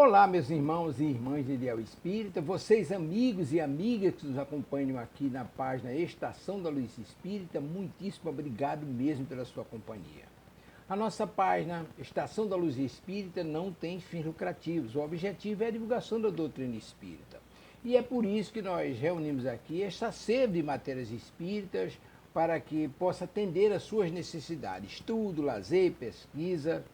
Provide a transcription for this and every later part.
Olá, meus irmãos e irmãs de Ideal Espírita, vocês amigos e amigas que nos acompanham aqui na página Estação da Luz Espírita, muitíssimo obrigado mesmo pela sua companhia. A nossa página Estação da Luz Espírita não tem fins lucrativos, o objetivo é a divulgação da doutrina espírita. E é por isso que nós reunimos aqui esta sede de matérias espíritas para que possa atender às suas necessidades, estudo, lazer, pesquisa.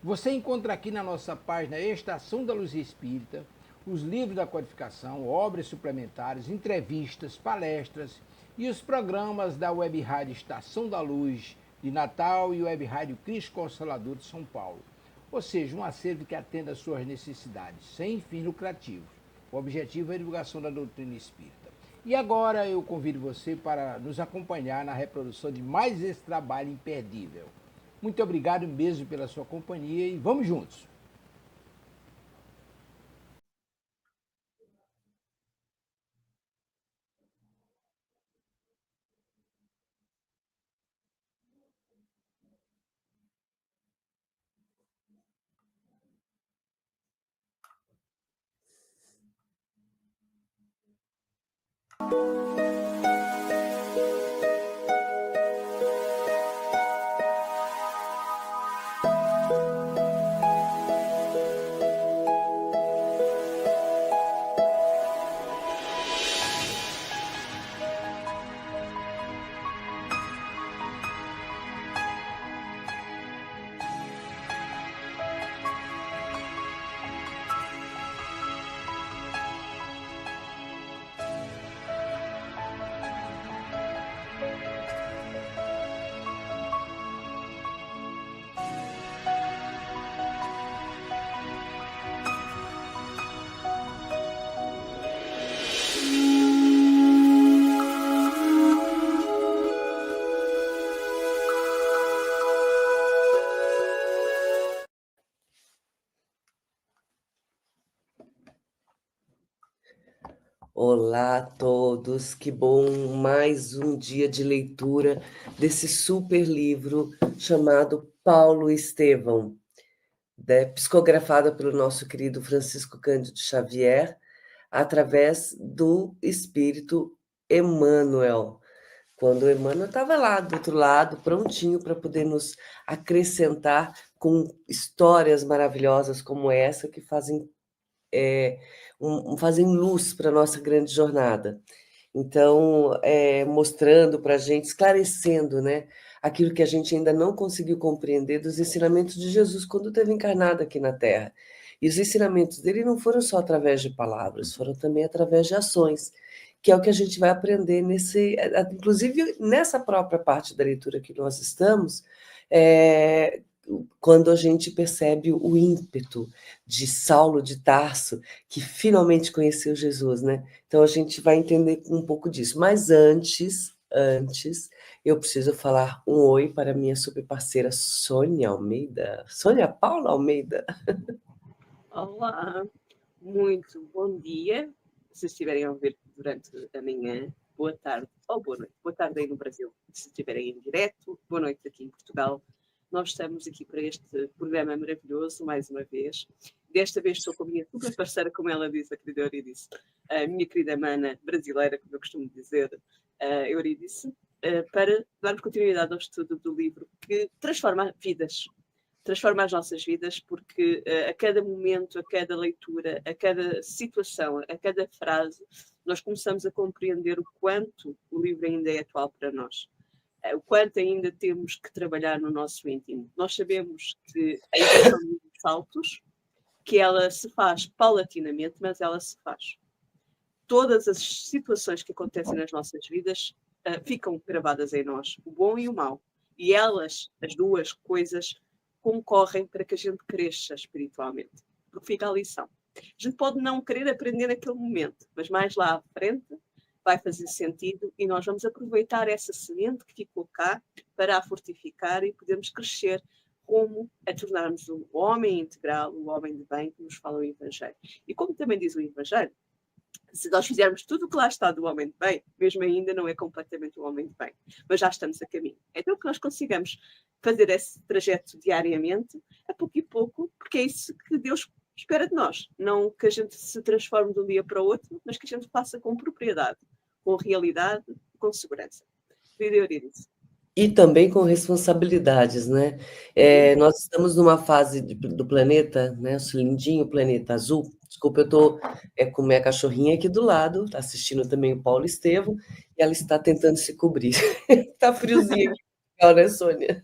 Você encontra aqui na nossa página Estação da Luz Espírita os livros da codificação, obras suplementares, entrevistas, palestras e os programas da Web Rádio Estação da Luz de Natal e Web Rádio Cristo Consolador de São Paulo. Ou seja, um acervo que atenda às suas necessidades, sem fins lucrativos. O objetivo é a divulgação da doutrina espírita. E agora eu convido você para nos acompanhar na reprodução de mais esse trabalho imperdível. Muito obrigado mesmo pela sua companhia e vamos juntos! Olá a todos, que bom, mais um dia de leitura desse super livro chamado Paulo Estevão, psicografado pelo nosso querido Francisco Cândido Xavier, através do Espírito Emmanuel, quando o Emmanuel estava lá do outro lado, prontinho para poder nos acrescentar com histórias maravilhosas como essa, que fazem fazem luz para a nossa grande jornada. Então, mostrando para a gente, esclarecendo, né, aquilo que a gente ainda não conseguiu compreender dos ensinamentos de Jesus quando esteve encarnado aqui na Terra. E os ensinamentos dele não foram só através de palavras, foram também através de ações, que é o que a gente vai aprender inclusive nessa própria parte da leitura que nós estamos, quando a gente percebe o ímpeto de Saulo de Tarso, que finalmente conheceu Jesus, né? Então a gente vai entender um pouco disso. Mas antes, eu preciso falar um oi para minha super parceira Sônia Almeida. Sônia Paula Almeida. Olá, muito bom dia. Se estiverem a ouvir durante a manhã, boa tarde ou boa noite. Boa tarde aí no Brasil, se estiverem em direto, boa noite aqui em Portugal. Nós estamos aqui para este programa maravilhoso, mais uma vez. Desta vez estou com a minha super parceira, como ela disse, a querida Eurídice, a minha querida mana brasileira, como eu costumo dizer, Eurídice, para darmos continuidade ao estudo do livro que transforma vidas. Transforma as nossas vidas, porque a cada momento, a cada leitura, a cada situação, a cada frase, nós começamos a compreender o quanto o livro ainda é atual para nós. O quanto ainda temos que trabalhar no nosso íntimo. Nós sabemos que a evolução dos saltos, que ela se faz paulatinamente, mas ela se faz. Todas as situações que acontecem nas nossas vidas ficam gravadas em nós, o bom e o mau. E elas, as duas coisas, concorrem para que a gente cresça espiritualmente. Porque fica a lição. A gente pode não querer aprender naquele momento, mas mais lá à frente vai fazer sentido e nós vamos aproveitar essa semente que ficou cá para a fortificar e podermos crescer rumo a tornarmos um homem integral, um homem de bem, que nos fala o Evangelho. E como também diz o Evangelho, se nós fizermos tudo o que lá está do homem de bem, mesmo ainda não é completamente um homem de bem, mas já estamos a caminho. Então que nós consigamos fazer esse trajeto diariamente, a pouco e pouco, porque é isso que Deus espera de nós. Não que a gente se transforme de um dia para o outro, mas que a gente faça com propriedade, com realidade, com segurança. Querida Eurídice. E também com responsabilidades, né? Nós estamos numa fase do planeta, né? O lindinho planeta azul. Desculpa, eu estou com minha cachorrinha aqui do lado, está assistindo também o Paulo Estevam, e ela está tentando se cobrir. Está friozinho aqui, legal, né, Sônia?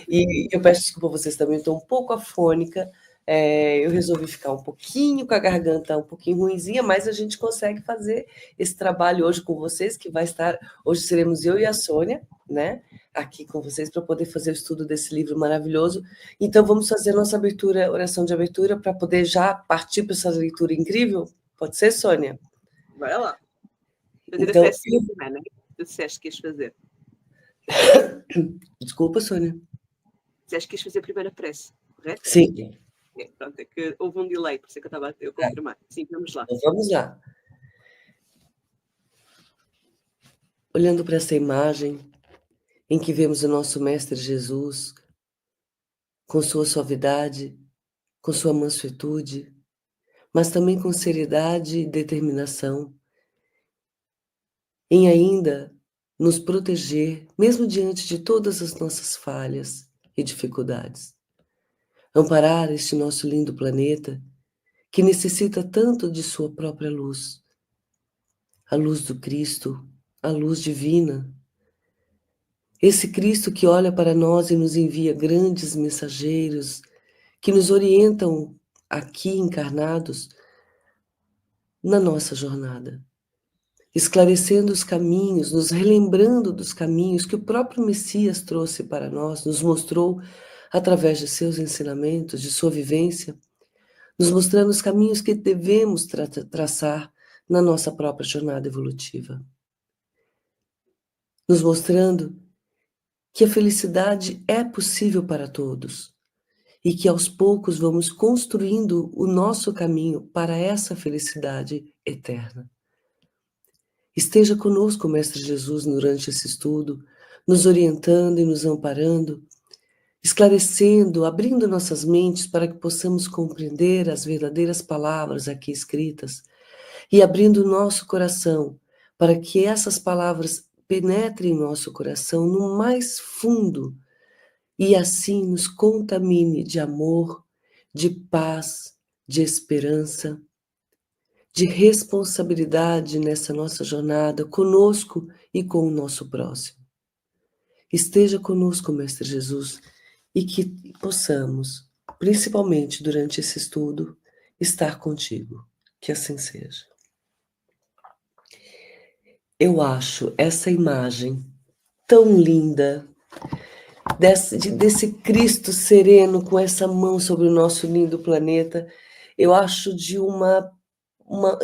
E eu peço desculpa a vocês também, estou um pouco afônica. Eu resolvi ficar um pouquinho com a garganta um pouquinho ruinzinha, mas a gente consegue fazer esse trabalho hoje com vocês, que vai estar... Hoje seremos eu e a Sônia, né, aqui com vocês para poder fazer o estudo desse livro maravilhoso. Então, vamos fazer nossa abertura, oração de abertura, para poder já partir para essa leitura incrível? Pode ser, Sônia? Bora lá. Fazer então, a prece de semana, tu disseste que ias fazer. Desculpa, Sônia. Disseste que ias fazer a primeira prece, correto? Sim. Pronto, é que houve um delay, por isso é que eu estava a confirmar. Sim, vamos lá. Então, vamos lá. Olhando para essa imagem em que vemos o nosso Mestre Jesus com sua suavidade, com sua mansuetude, mas também com seriedade e determinação, em ainda nos proteger, mesmo diante de todas as nossas falhas e dificuldades. Amparar este nosso lindo planeta, que necessita tanto de sua própria luz, a luz do Cristo, a luz divina. Esse Cristo que olha para nós e nos envia grandes mensageiros, que nos orientam aqui encarnados na nossa jornada, esclarecendo os caminhos, nos relembrando dos caminhos que o próprio Messias trouxe para nós, nos mostrou através de seus ensinamentos, de sua vivência, nos mostrando os caminhos que devemos traçar na nossa própria jornada evolutiva. Nos mostrando que a felicidade é possível para todos e que aos poucos vamos construindo o nosso caminho para essa felicidade eterna. Esteja conosco, Mestre Jesus, durante esse estudo, nos orientando e nos amparando, esclarecendo, abrindo nossas mentes para que possamos compreender as verdadeiras palavras aqui escritas e abrindo o nosso coração para que essas palavras penetrem em nosso coração no mais fundo e assim nos contamine de amor, de paz, de esperança, de responsabilidade nessa nossa jornada conosco e com o nosso próximo. Esteja conosco, Mestre Jesus, e que possamos, principalmente durante esse estudo, estar contigo. Que assim seja. Eu acho essa imagem tão linda, desse Cristo sereno com essa mão sobre o nosso lindo planeta, eu acho de uma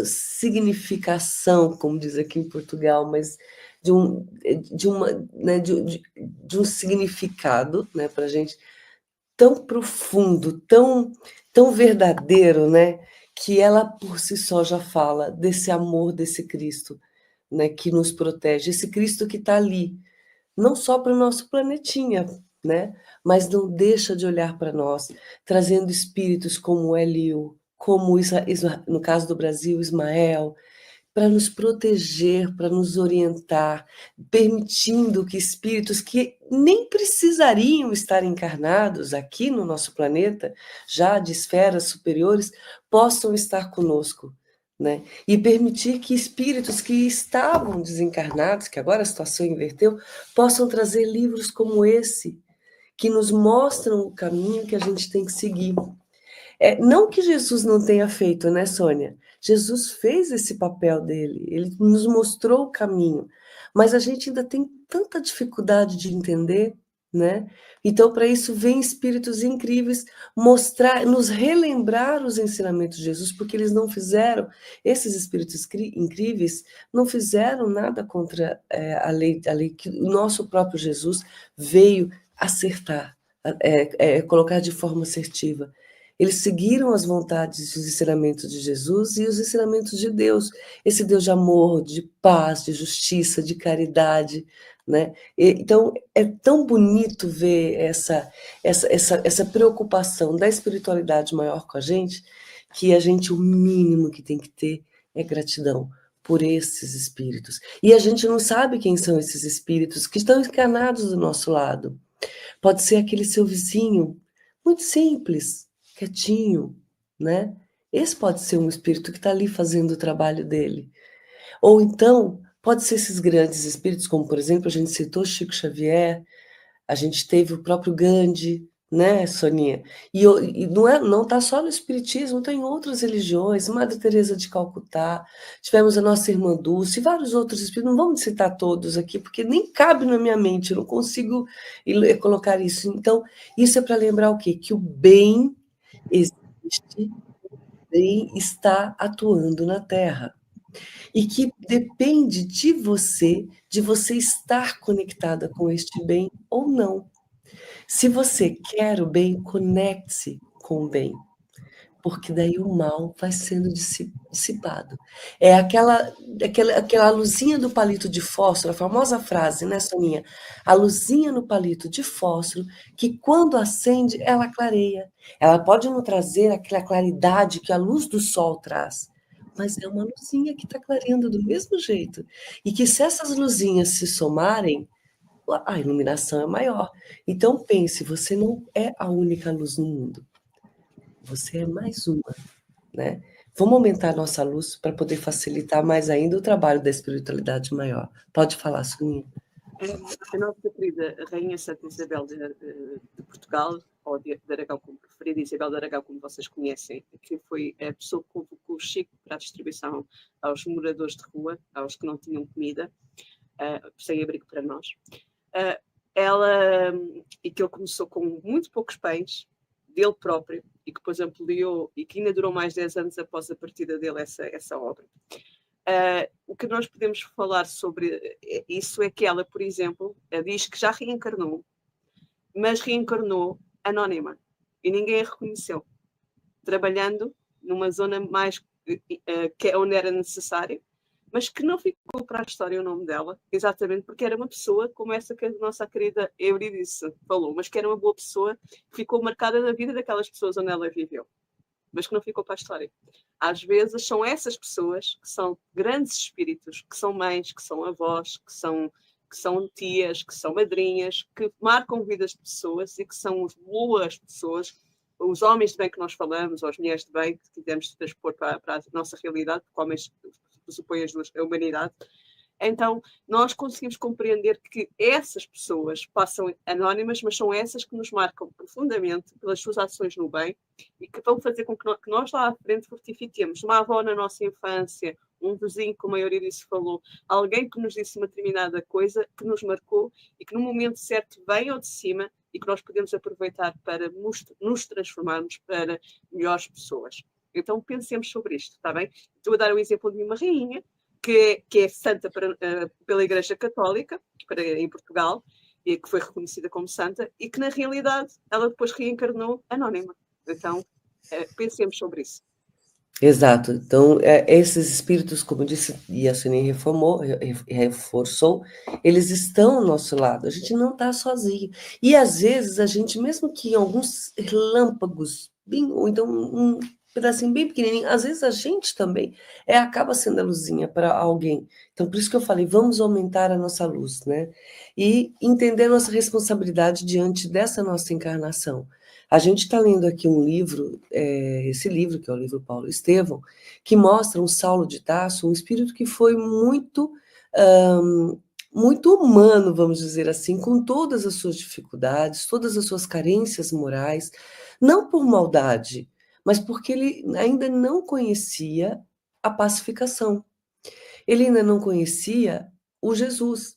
significação, como diz aqui em Portugal, mas de um significado, né, para a gente tão profundo, tão verdadeiro, né, que ela por si só já fala desse amor desse Cristo, né, que nos protege, esse Cristo que está ali, não só para o nosso planetinha, né, mas não deixa de olhar para nós, trazendo espíritos como Eliu, como no caso do Brasil, Ismael, para nos proteger, para nos orientar, permitindo que espíritos que nem precisariam estar encarnados aqui no nosso planeta, já de esferas superiores, possam estar conosco, né? E permitir que espíritos que estavam desencarnados, que agora a situação inverteu, possam trazer livros como esse, que nos mostram o caminho que a gente tem que seguir. Não que Jesus não tenha feito, né, Sônia? Jesus fez esse papel dele, ele nos mostrou o caminho, mas a gente ainda tem tanta dificuldade de entender, né? Então, para isso, vem espíritos incríveis mostrar, nos relembrar os ensinamentos de Jesus, porque eles não fizeram, esses espíritos incríveis, não fizeram nada contra a lei que o nosso próprio Jesus veio acertar, colocar de forma assertiva. Eles seguiram as vontades e os ensinamentos de Jesus e os ensinamentos de Deus. Esse Deus de amor, de paz, de justiça, de caridade, né? Então, é tão bonito ver essa preocupação da espiritualidade maior com a gente, que a gente, o mínimo que tem que ter é gratidão por esses espíritos. E a gente não sabe quem são esses espíritos que estão encarnados do nosso lado. Pode ser aquele seu vizinho, muito simples, quietinho, né? Esse pode ser um espírito que está ali fazendo o trabalho dele. Ou então, pode ser esses grandes espíritos, como, por exemplo, a gente citou Chico Xavier, a gente teve o próprio Gandhi, né, Soninha? E não está só no espiritismo, tem outras religiões, Madre Teresa de Calcutá, tivemos a nossa irmã Dulce, e vários outros espíritos, não vamos citar todos aqui, porque nem cabe na minha mente, eu não consigo colocar isso. Então, isso é para lembrar o quê? Que o bem existe, o bem está atuando na Terra. E que depende de você estar conectada com este bem ou não. Se você quer o bem, conecte-se com o bem, porque daí o mal vai sendo dissipado. É aquela luzinha do palito de fósforo, a famosa frase, né, Soninha? A luzinha no palito de fósforo, que quando acende, ela clareia. Ela pode não trazer aquela claridade que a luz do sol traz, mas é uma luzinha que está clareando do mesmo jeito. E que se essas luzinhas se somarem, a iluminação é maior. Então pense, você não é a única luz no mundo. Você é mais uma, né? Vamos aumentar a nossa luz para poder facilitar mais ainda o trabalho da espiritualidade maior. Pode falar, Soninha. A nossa querida Rainha Santa Isabel de Portugal, ou de Aragão, como preferida, Isabel de Aragão, como vocês conhecem, que foi a pessoa que convocou o Chico para a distribuição aos moradores de rua, aos que não tinham comida, sem abrigo para nós. E que ele começou com muito poucos pães, dele próprio, e que depois ampliou, e que ainda durou mais 10 anos após a partida dele essa obra. O que nós podemos falar sobre isso é que ela, por exemplo, diz que já reencarnou, mas reencarnou anónima, e ninguém a reconheceu, trabalhando numa zona mais que é onde era necessário, mas que não ficou para a história o nome dela, exatamente porque era uma pessoa como essa que a nossa querida Eurídice falou, mas que era uma boa pessoa, que ficou marcada na vida daquelas pessoas onde ela viveu, mas que não ficou para a história. Às vezes são essas pessoas que são grandes espíritos, que são mães, que são avós, que são tias, que são madrinhas, que marcam vidas de pessoas e que são boas pessoas, os homens de bem que nós falamos, ou as mulheres de bem que quisermos transpor para a nossa realidade, porque homens pressupõem a humanidade. Então, nós conseguimos compreender que essas pessoas passam anónimas, mas são essas que nos marcam profundamente pelas suas ações no bem e que vão fazer com que nós lá à frente fortifiquemos uma avó na nossa infância, um vizinho, como a Eurídice falou, alguém que nos disse uma determinada coisa, que nos marcou e que no momento certo vem ao de cima e que nós podemos aproveitar para nos transformarmos para melhores pessoas. Então pensemos sobre isto, está bem? Estou a dar o exemplo de uma rainha que é santa pela Igreja Católica em Portugal, e que foi reconhecida como santa, e que na realidade ela depois reencarnou anónima. Então pensemos sobre isso. Exato. Então, esses espíritos, como disse, e a Sonia reforçou, eles estão ao nosso lado, a gente não está sozinho. E às vezes a gente, mesmo que em alguns relâmpagos, ou então um pedacinho bem pequenininho, às vezes a gente também acaba sendo a luzinha para alguém. Então, por isso que eu falei, vamos aumentar a nossa luz, né? E entender a nossa responsabilidade diante dessa nossa encarnação. A gente está lendo aqui um livro, esse livro, que é o livro Paulo Estevão, que mostra um Saulo de Tarso, um espírito que foi muito humano, vamos dizer assim, com todas as suas dificuldades, todas as suas carências morais, não por maldade, mas porque ele ainda não conhecia a pacificação. Ele ainda não conhecia o Jesus.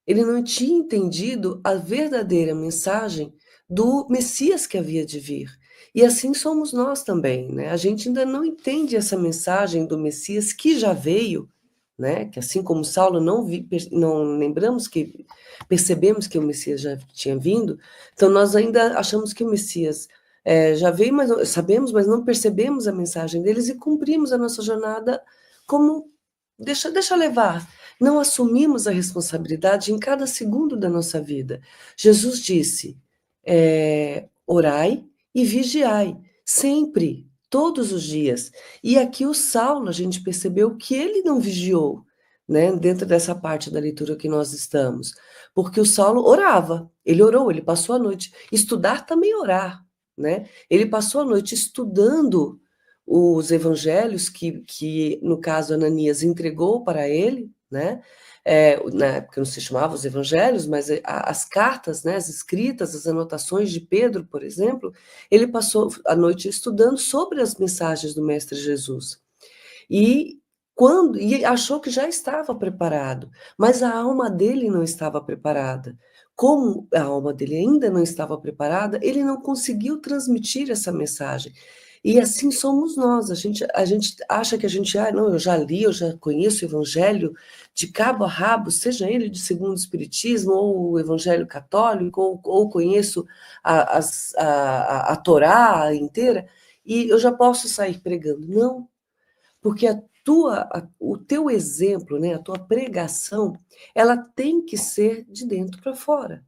Ele não tinha entendido a verdadeira mensagem do Messias que havia de vir. E assim somos nós também, né? A gente ainda não entende essa mensagem do Messias que já veio, né? Que assim como Saulo não percebemos que o Messias já tinha vindo, então nós ainda achamos que o Messias já veio, mas sabemos, mas não percebemos a mensagem deles e cumprimos a nossa jornada como deixa levar. Não assumimos a responsabilidade em cada segundo da nossa vida. Jesus disse, orai e vigiai, sempre, todos os dias. E aqui o Saulo, a gente percebeu que ele não vigiou, né, dentro dessa parte da leitura que nós estamos, porque o Saulo orava, ele orou, ele passou a noite. Estudar também é orar, né? Ele passou a noite estudando os evangelhos que no caso, Ananias entregou para ele, né? Na época não se chamava os evangelhos, mas as cartas, né, as escritas, as anotações de Pedro, por exemplo, ele passou a noite estudando sobre as mensagens do Mestre Jesus. E achou que já estava preparado, mas a alma dele não estava preparada. Como a alma dele ainda não estava preparada, ele não conseguiu transmitir essa mensagem. E assim somos nós. A gente acha que não, eu já li, eu já conheço o Evangelho de cabo a rabo, seja ele de segundo o Espiritismo, ou o Evangelho católico, ou conheço a Torá inteira, e eu já posso sair pregando. Não, porque o teu exemplo, né, a tua pregação, ela tem que ser de dentro para fora.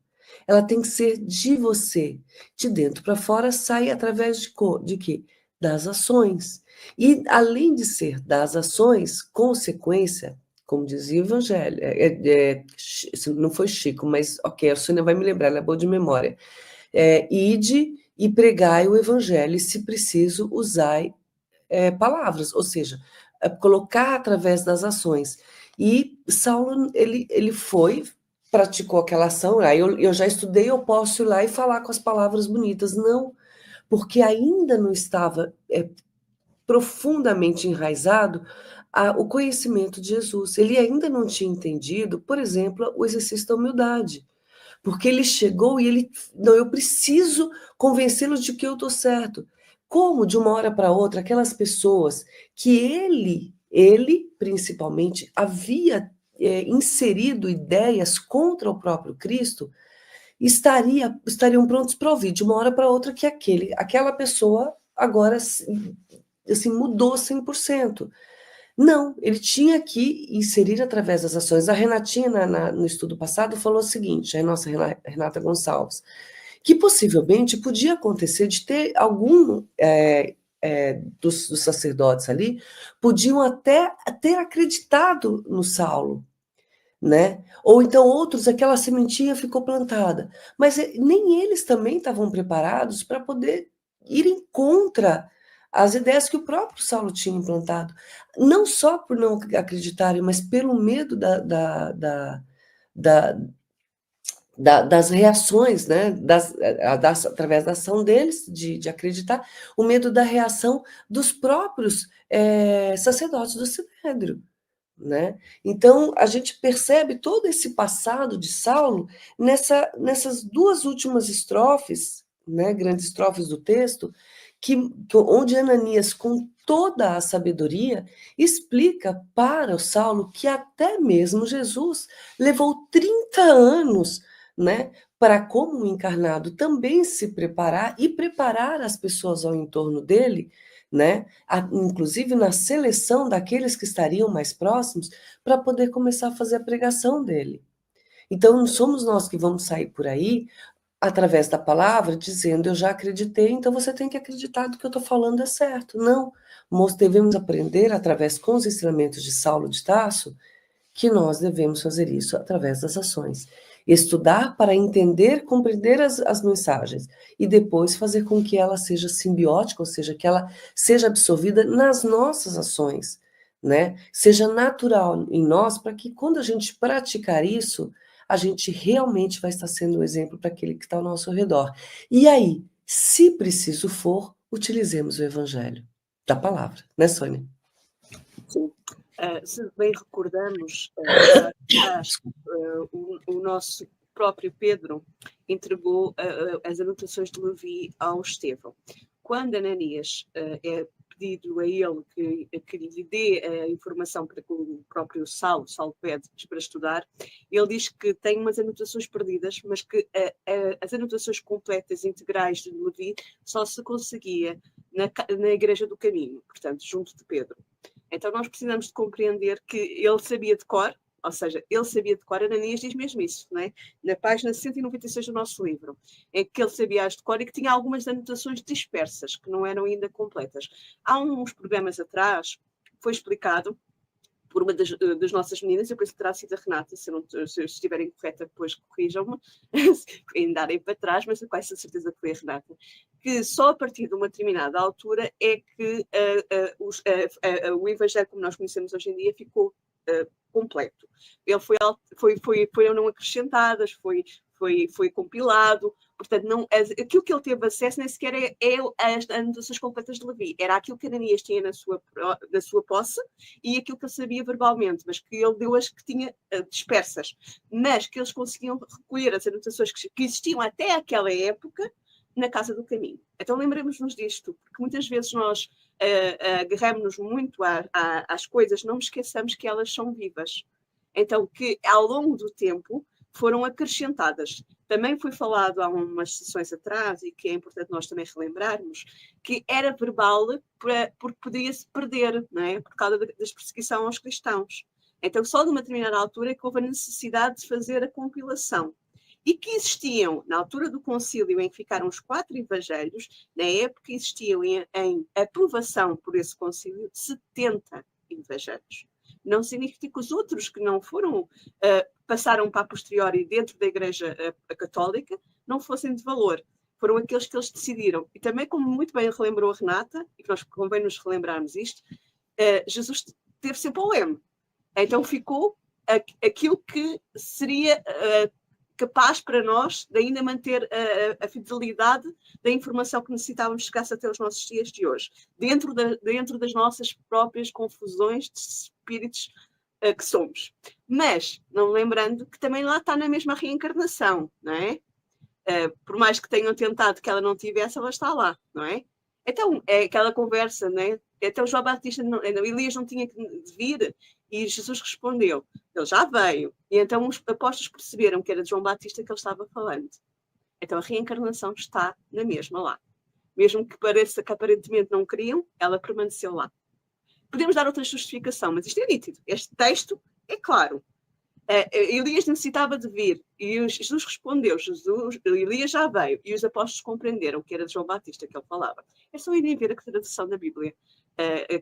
Ela tem que ser de você. De dentro para fora sai através de quê? Das ações. E além de ser das ações, consequência, como dizia o Evangelho, não foi Chico, mas ok, a Sônia vai me lembrar, ela é boa de memória. Ide e pregai o Evangelho, e se preciso, usai palavras, ou seja, colocar através das ações. E Saulo, ele foi, praticou aquela ação, aí eu já estudei, eu posso ir lá e falar com as palavras bonitas. Não, porque ainda não estava profundamente enraizado o conhecimento de Jesus. Ele ainda não tinha entendido, por exemplo, o exercício da humildade. Porque ele chegou e não, eu preciso convencê-los de que eu estou certo. Como, de uma hora para outra, aquelas pessoas que ele principalmente, havia inserido ideias contra o próprio Cristo, estariam prontos para ouvir, de uma hora para outra, que aquela pessoa agora assim, mudou 100%. Não, ele tinha que inserir através das ações. A Renatinha, no estudo passado, falou o seguinte, a nossa Renata Gonçalves, que possivelmente podia acontecer de ter algum dos sacerdotes ali, podiam até ter acreditado no Saulo, né? Ou então outros, aquela sementinha ficou plantada. Mas nem eles também estavam preparados para poder ir contra as ideias que o próprio Saulo tinha implantado. Não só por não acreditarem, mas pelo medo das reações, né? Através da ação deles, de acreditar, o medo da reação dos próprios sacerdotes do Sinédrio. Né? Então, a gente percebe todo esse passado de Saulo nessas duas últimas estrofes, né, grandes estrofes do texto, onde Ananias, com toda a sabedoria, explica para o Saulo que até mesmo Jesus levou 30 anos, né, para, como encarnado, também se preparar e preparar as pessoas ao entorno dele, né? Inclusive na seleção daqueles que estariam mais próximos, para poder começar a fazer a pregação dele. Então, não somos nós que vamos sair por aí, através da palavra, dizendo, eu já acreditei, então você tem que acreditar do que eu estou falando é certo. Não, nós devemos aprender, através com os ensinamentos de Saulo de Tarso, que nós devemos fazer isso através das ações. Estudar para entender, compreender as mensagens e depois fazer com que ela seja simbiótica, ou seja, que ela seja absorvida nas nossas ações, né? Seja natural em nós, para que quando a gente praticar isso, a gente realmente vai estar sendo um exemplo para aquele que está ao nosso redor. E aí, se preciso for, utilizemos o evangelho da palavra, né, Sônia? Sim. Se bem recordamos, o nosso próprio Pedro entregou as anotações de Levi ao Estevão. Quando Ananias é pedido a ele que lhe dê a informação para que o próprio Saulo pede para estudar, ele diz que tem umas anotações perdidas, mas que as anotações completas, integrais de Levi, só se conseguia na Igreja do Caminho, portanto, junto de Pedro. Então nós precisamos de compreender que ele sabia de cor, ou seja, ele sabia de cor, Ananias diz mesmo isso, não é? Na página 196 do nosso livro, em que ele sabia as de cor e que tinha algumas anotações dispersas, que não eram ainda completas. Há uns programas atrás, foi explicado por uma das nossas meninas, eu penso que terá sido a Renata, se eu estiver incorreta, depois corrijam-me, em darem para trás, mas eu quase certeza que foi a Renata, que só a partir de uma determinada altura é que o Evangelho, como nós conhecemos hoje em dia, ficou completo. Ele foram não acrescentadas, foi compilado, portanto, aquilo que ele teve acesso nem sequer é as anotações completas de Levi, era aquilo que Ananias tinha na sua posse e aquilo que ele sabia verbalmente, mas que ele deu as que tinha dispersas, mas que eles conseguiam recolher as anotações que existiam até aquela época na Casa do Caminho. Então lembremos-nos disto, porque muitas vezes nós agarramos-nos muito às coisas, não esqueçamos que elas são vivas. Então, que ao longo do tempo foram acrescentadas. Também foi falado há umas sessões atrás, e que é importante nós também relembrarmos, que era verbal porque podia-se perder, não é? Por causa da perseguição aos cristãos. Então, só de uma determinada altura é que houve a necessidade de fazer a compilação. E que existiam, na altura do concílio em que ficaram os 4 evangelhos, na época existiam em aprovação por esse concílio 70 evangelhos. Não significa que os outros que não foram, passaram para a posteriori dentro da Igreja Católica, não fossem de valor. Foram aqueles que eles decidiram. E também, como muito bem relembrou a Renata, e que nós convém nos relembrarmos isto, Jesus teve sempre o leme. Então ficou aquilo que seria capaz para nós de ainda manter a fidelidade da informação que necessitávamos que chegasse até os nossos dias de hoje, dentro das nossas próprias confusões de espíritos que somos. Mas, não lembrando que também lá está na mesma reencarnação, não é? Por mais que tenham tentado que ela não tivesse, ela está lá, não é? Então, é aquela conversa, não é? Então, João Batista, Elias não tinha que vir, e Jesus respondeu, ele já veio. E então os apóstolos perceberam que era de João Batista que ele estava falando. Então a reencarnação está na mesma lá. Mesmo que pareça que aparentemente não queriam, ela permaneceu lá. Podemos dar outra justificação, mas isto é nítido. Este texto é claro. Elias necessitava de vir, e Jesus respondeu, Elias já veio, e os apóstolos compreenderam que era de João Batista que ele falava. É só irem ver a tradução da Bíblia,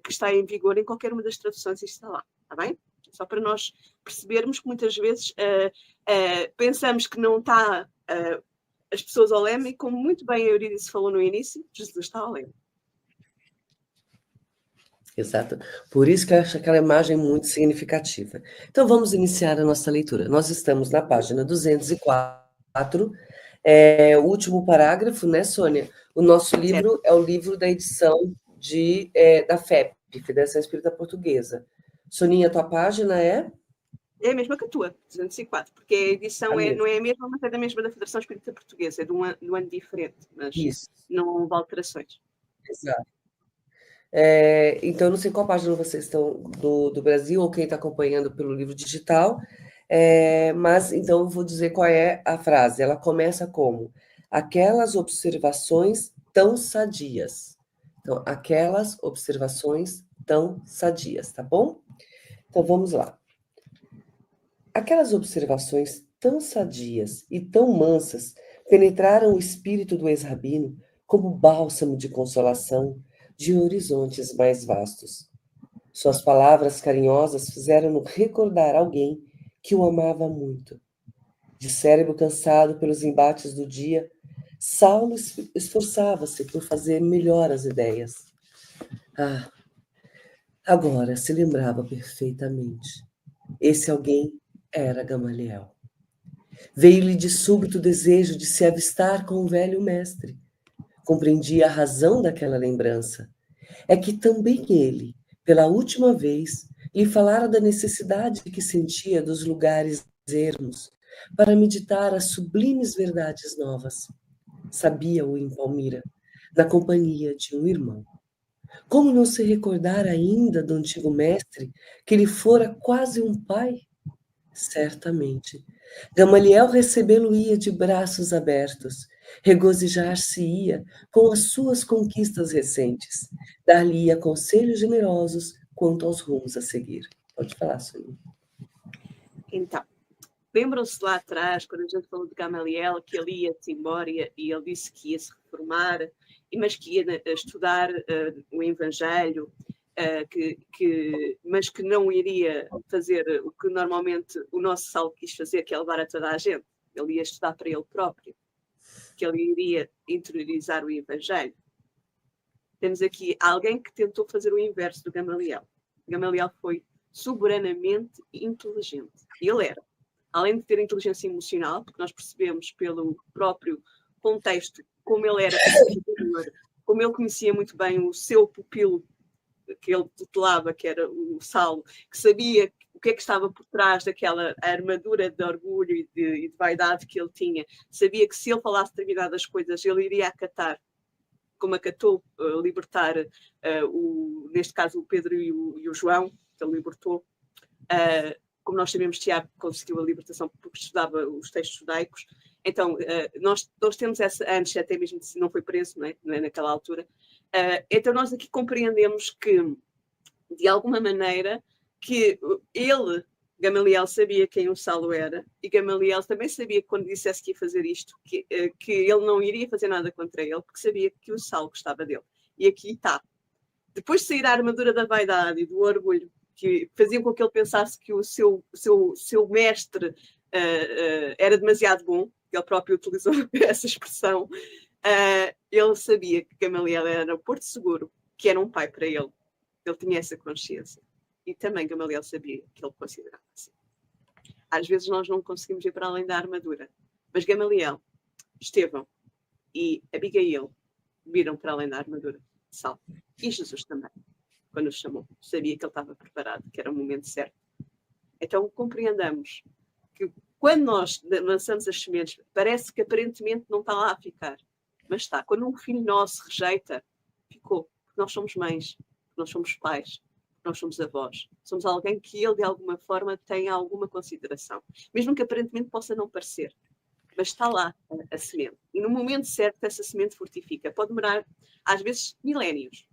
que está em vigor em qualquer uma das traduções, isto está lá, está bem? Só para nós percebermos que muitas vezes pensamos que não está as pessoas ao leme, e como muito bem a Eurídice falou no início, Jesus está ao leme. Exato. Por isso que eu acho aquela imagem muito significativa. Então, vamos iniciar a nossa leitura. Nós estamos na página 204, o último parágrafo, né, Sônia? O nosso livro é o livro da edição da FEP, Federação Espírita Portuguesa. Soninha, tua página é? É a mesma que a tua, 204, porque a edição não é a mesma, mas é da mesma da Federação Espírita Portuguesa, é de um ano diferente, mas isso. Não houve alterações. Exato. Então, não sei qual página vocês estão do Brasil, ou quem está acompanhando pelo livro digital, mas então eu vou dizer qual é a frase. Ela começa como: aquelas observações tão sadias. Então, aquelas observações tão sadias, tá bom? Então, vamos lá. Aquelas observações tão sadias e tão mansas penetraram o espírito do ex-rabino como bálsamo de consolação de horizontes mais vastos. Suas palavras carinhosas fizeram-no recordar alguém que o amava muito. De cérebro cansado pelos embates do dia, Saulo esforçava-se por fazer melhor as ideias. Agora se lembrava perfeitamente. Esse alguém era Gamaliel. Veio-lhe de súbito o desejo de se avistar com o velho mestre. Compreendia a razão daquela lembrança. É que também ele, pela última vez, lhe falara da necessidade que sentia dos lugares ermos para meditar as sublimes verdades novas. Sabia-o em Palmira, na companhia de um irmão. Como não se recordar ainda do antigo mestre, que lhe fora quase um pai? Certamente. Gamaliel recebê-lo-ia de braços abertos, regozijar-se-ia com as suas conquistas recentes, dar-lhe-ia conselhos generosos quanto aos rumos a seguir. Pode falar, Sônia. Então, lembram-se lá atrás, quando a gente falou de Gamaliel, que ele ia-se embora e ele disse que ia se reformar, mas que ia estudar o Evangelho, mas que não iria fazer o que normalmente o nosso Saulo quis fazer, que é levar a toda a gente. Ele ia estudar para ele próprio, que ele iria interiorizar o Evangelho. Temos aqui alguém que tentou fazer o inverso do Gamaliel. Gamaliel foi soberanamente inteligente. E ele era. Além de ter inteligência emocional, porque nós percebemos pelo próprio contexto como ele era, como ele conhecia muito bem o seu pupilo, que ele tutelava, que era o Saulo, que sabia o que é que estava por trás daquela armadura de orgulho e de vaidade que ele tinha. Sabia que se ele falasse determinadas coisas, ele iria acatar, como acatou libertar, neste caso, o Pedro e o João, que ele libertou. Como nós sabemos, Tiago conseguiu a libertação porque estudava os textos judaicos. Então, nós temos essa, antes até mesmo se não foi preso, não é naquela altura. Então, nós aqui compreendemos que, de alguma maneira, que ele, Gamaliel, sabia quem o Saulo era, e Gamaliel também sabia que quando dissesse que ia fazer isto, que ele não iria fazer nada contra ele, porque sabia que o Saulo gostava dele. E aqui está. Depois de sair a armadura da vaidade e do orgulho, que faziam com que ele pensasse que o seu mestre era demasiado bom, ele próprio utilizou essa expressão, ele sabia que Gamaliel era o porto seguro, que era um pai para ele. Ele tinha essa consciência. E também Gamaliel sabia que ele considerava assim. Às vezes nós não conseguimos ir para além da armadura, mas Gamaliel, Estevão e Abigail viram para além da armadura de Saulo. E Jesus também, quando o chamou, sabia que ele estava preparado, que era o momento certo. Então compreendamos que quando nós lançamos as sementes, parece que aparentemente não está lá a ficar, mas está. Quando um filho nosso rejeita, ficou. Porque nós somos mães, nós somos pais, nós somos avós. Somos alguém que ele, de alguma forma, tem alguma consideração. Mesmo que aparentemente possa não parecer. Mas está lá a semente. E no momento certo, essa semente fortifica. Pode demorar, às vezes, milénios.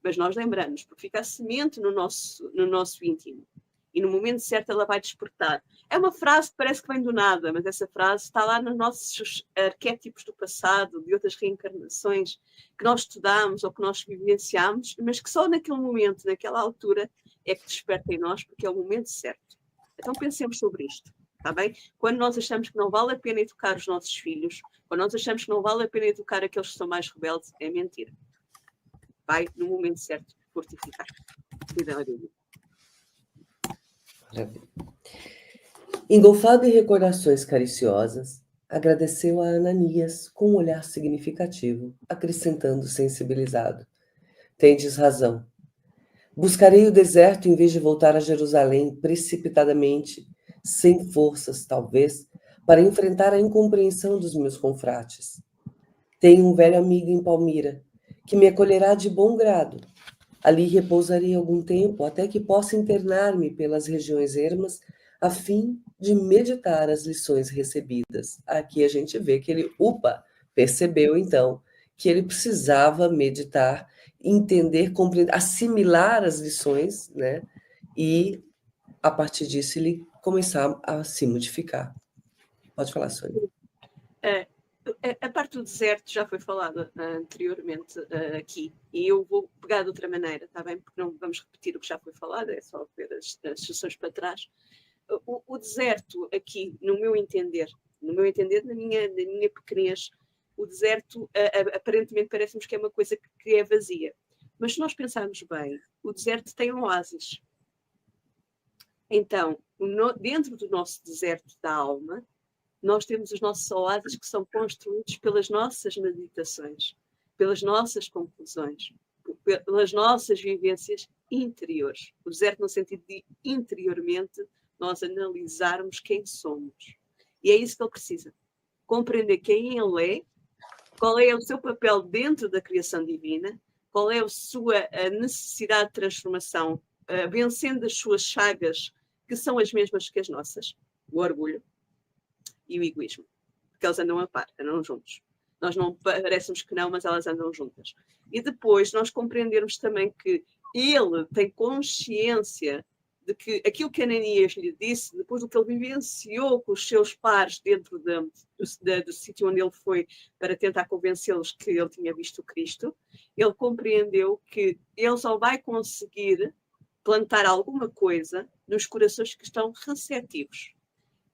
Mas nós lembramos, porque fica a semente no nosso íntimo. E no momento certo ela vai despertar. É uma frase que parece que vem do nada, mas essa frase está lá nos nossos arquétipos do passado, de outras reencarnações que nós estudamos ou que nós vivenciamos, mas que só naquele momento, naquela altura, é que desperta em nós, porque é o momento certo. Então pensemos sobre isto, está bem? Quando nós achamos que não vale a pena educar os nossos filhos, quando nós achamos que não vale a pena educar aqueles que são mais rebeldes, é mentira. Vai, no momento certo, fortificar. Cuidado. Maravilha. Engolfado em recordações cariciosas, agradeceu a Ananias com um olhar significativo, acrescentando sensibilizado. Tendes razão. Buscarei o deserto em vez de voltar a Jerusalém precipitadamente, sem forças, talvez, para enfrentar a incompreensão dos meus confrates. Tenho um velho amigo em Palmira, que me acolherá de bom grado. Ali repousarei algum tempo, até que possa internar-me pelas regiões ermas, a fim de meditar as lições recebidas. Aqui a gente vê que ele, percebeu então que ele precisava meditar, entender, compreender, assimilar as lições, né? E a partir disso ele começar a se modificar. Pode falar, Sônia. A parte do deserto já foi falada anteriormente aqui, e eu vou pegar de outra maneira, está bem? Porque não vamos repetir o que já foi falado, é só ver as sessões para trás. O deserto aqui, no meu entender, na minha pequenez, o deserto aparentemente parece-nos que é uma coisa que é vazia. Mas se nós pensarmos bem, o deserto tem oásis. Então, dentro do nosso deserto da alma, nós temos os nossos oásis que são construídos pelas nossas meditações, pelas nossas conclusões, pelas nossas vivências interiores. O deserto no sentido de, interiormente, nós analisarmos quem somos. E é isso que ele precisa. Compreender quem ele é, qual é o seu papel dentro da criação divina, qual é a sua necessidade de transformação, vencendo as suas chagas, que são as mesmas que as nossas, o orgulho e o egoísmo, porque eles andam a par, andam juntos. Nós não parecemos que não, mas elas andam juntas. E depois nós compreendermos também que ele tem consciência de que aquilo que Ananias lhe disse, depois do que ele vivenciou com os seus pares dentro do sítio onde ele foi para tentar convencê-los que ele tinha visto Cristo, ele compreendeu que ele só vai conseguir plantar alguma coisa nos corações que estão receptivos.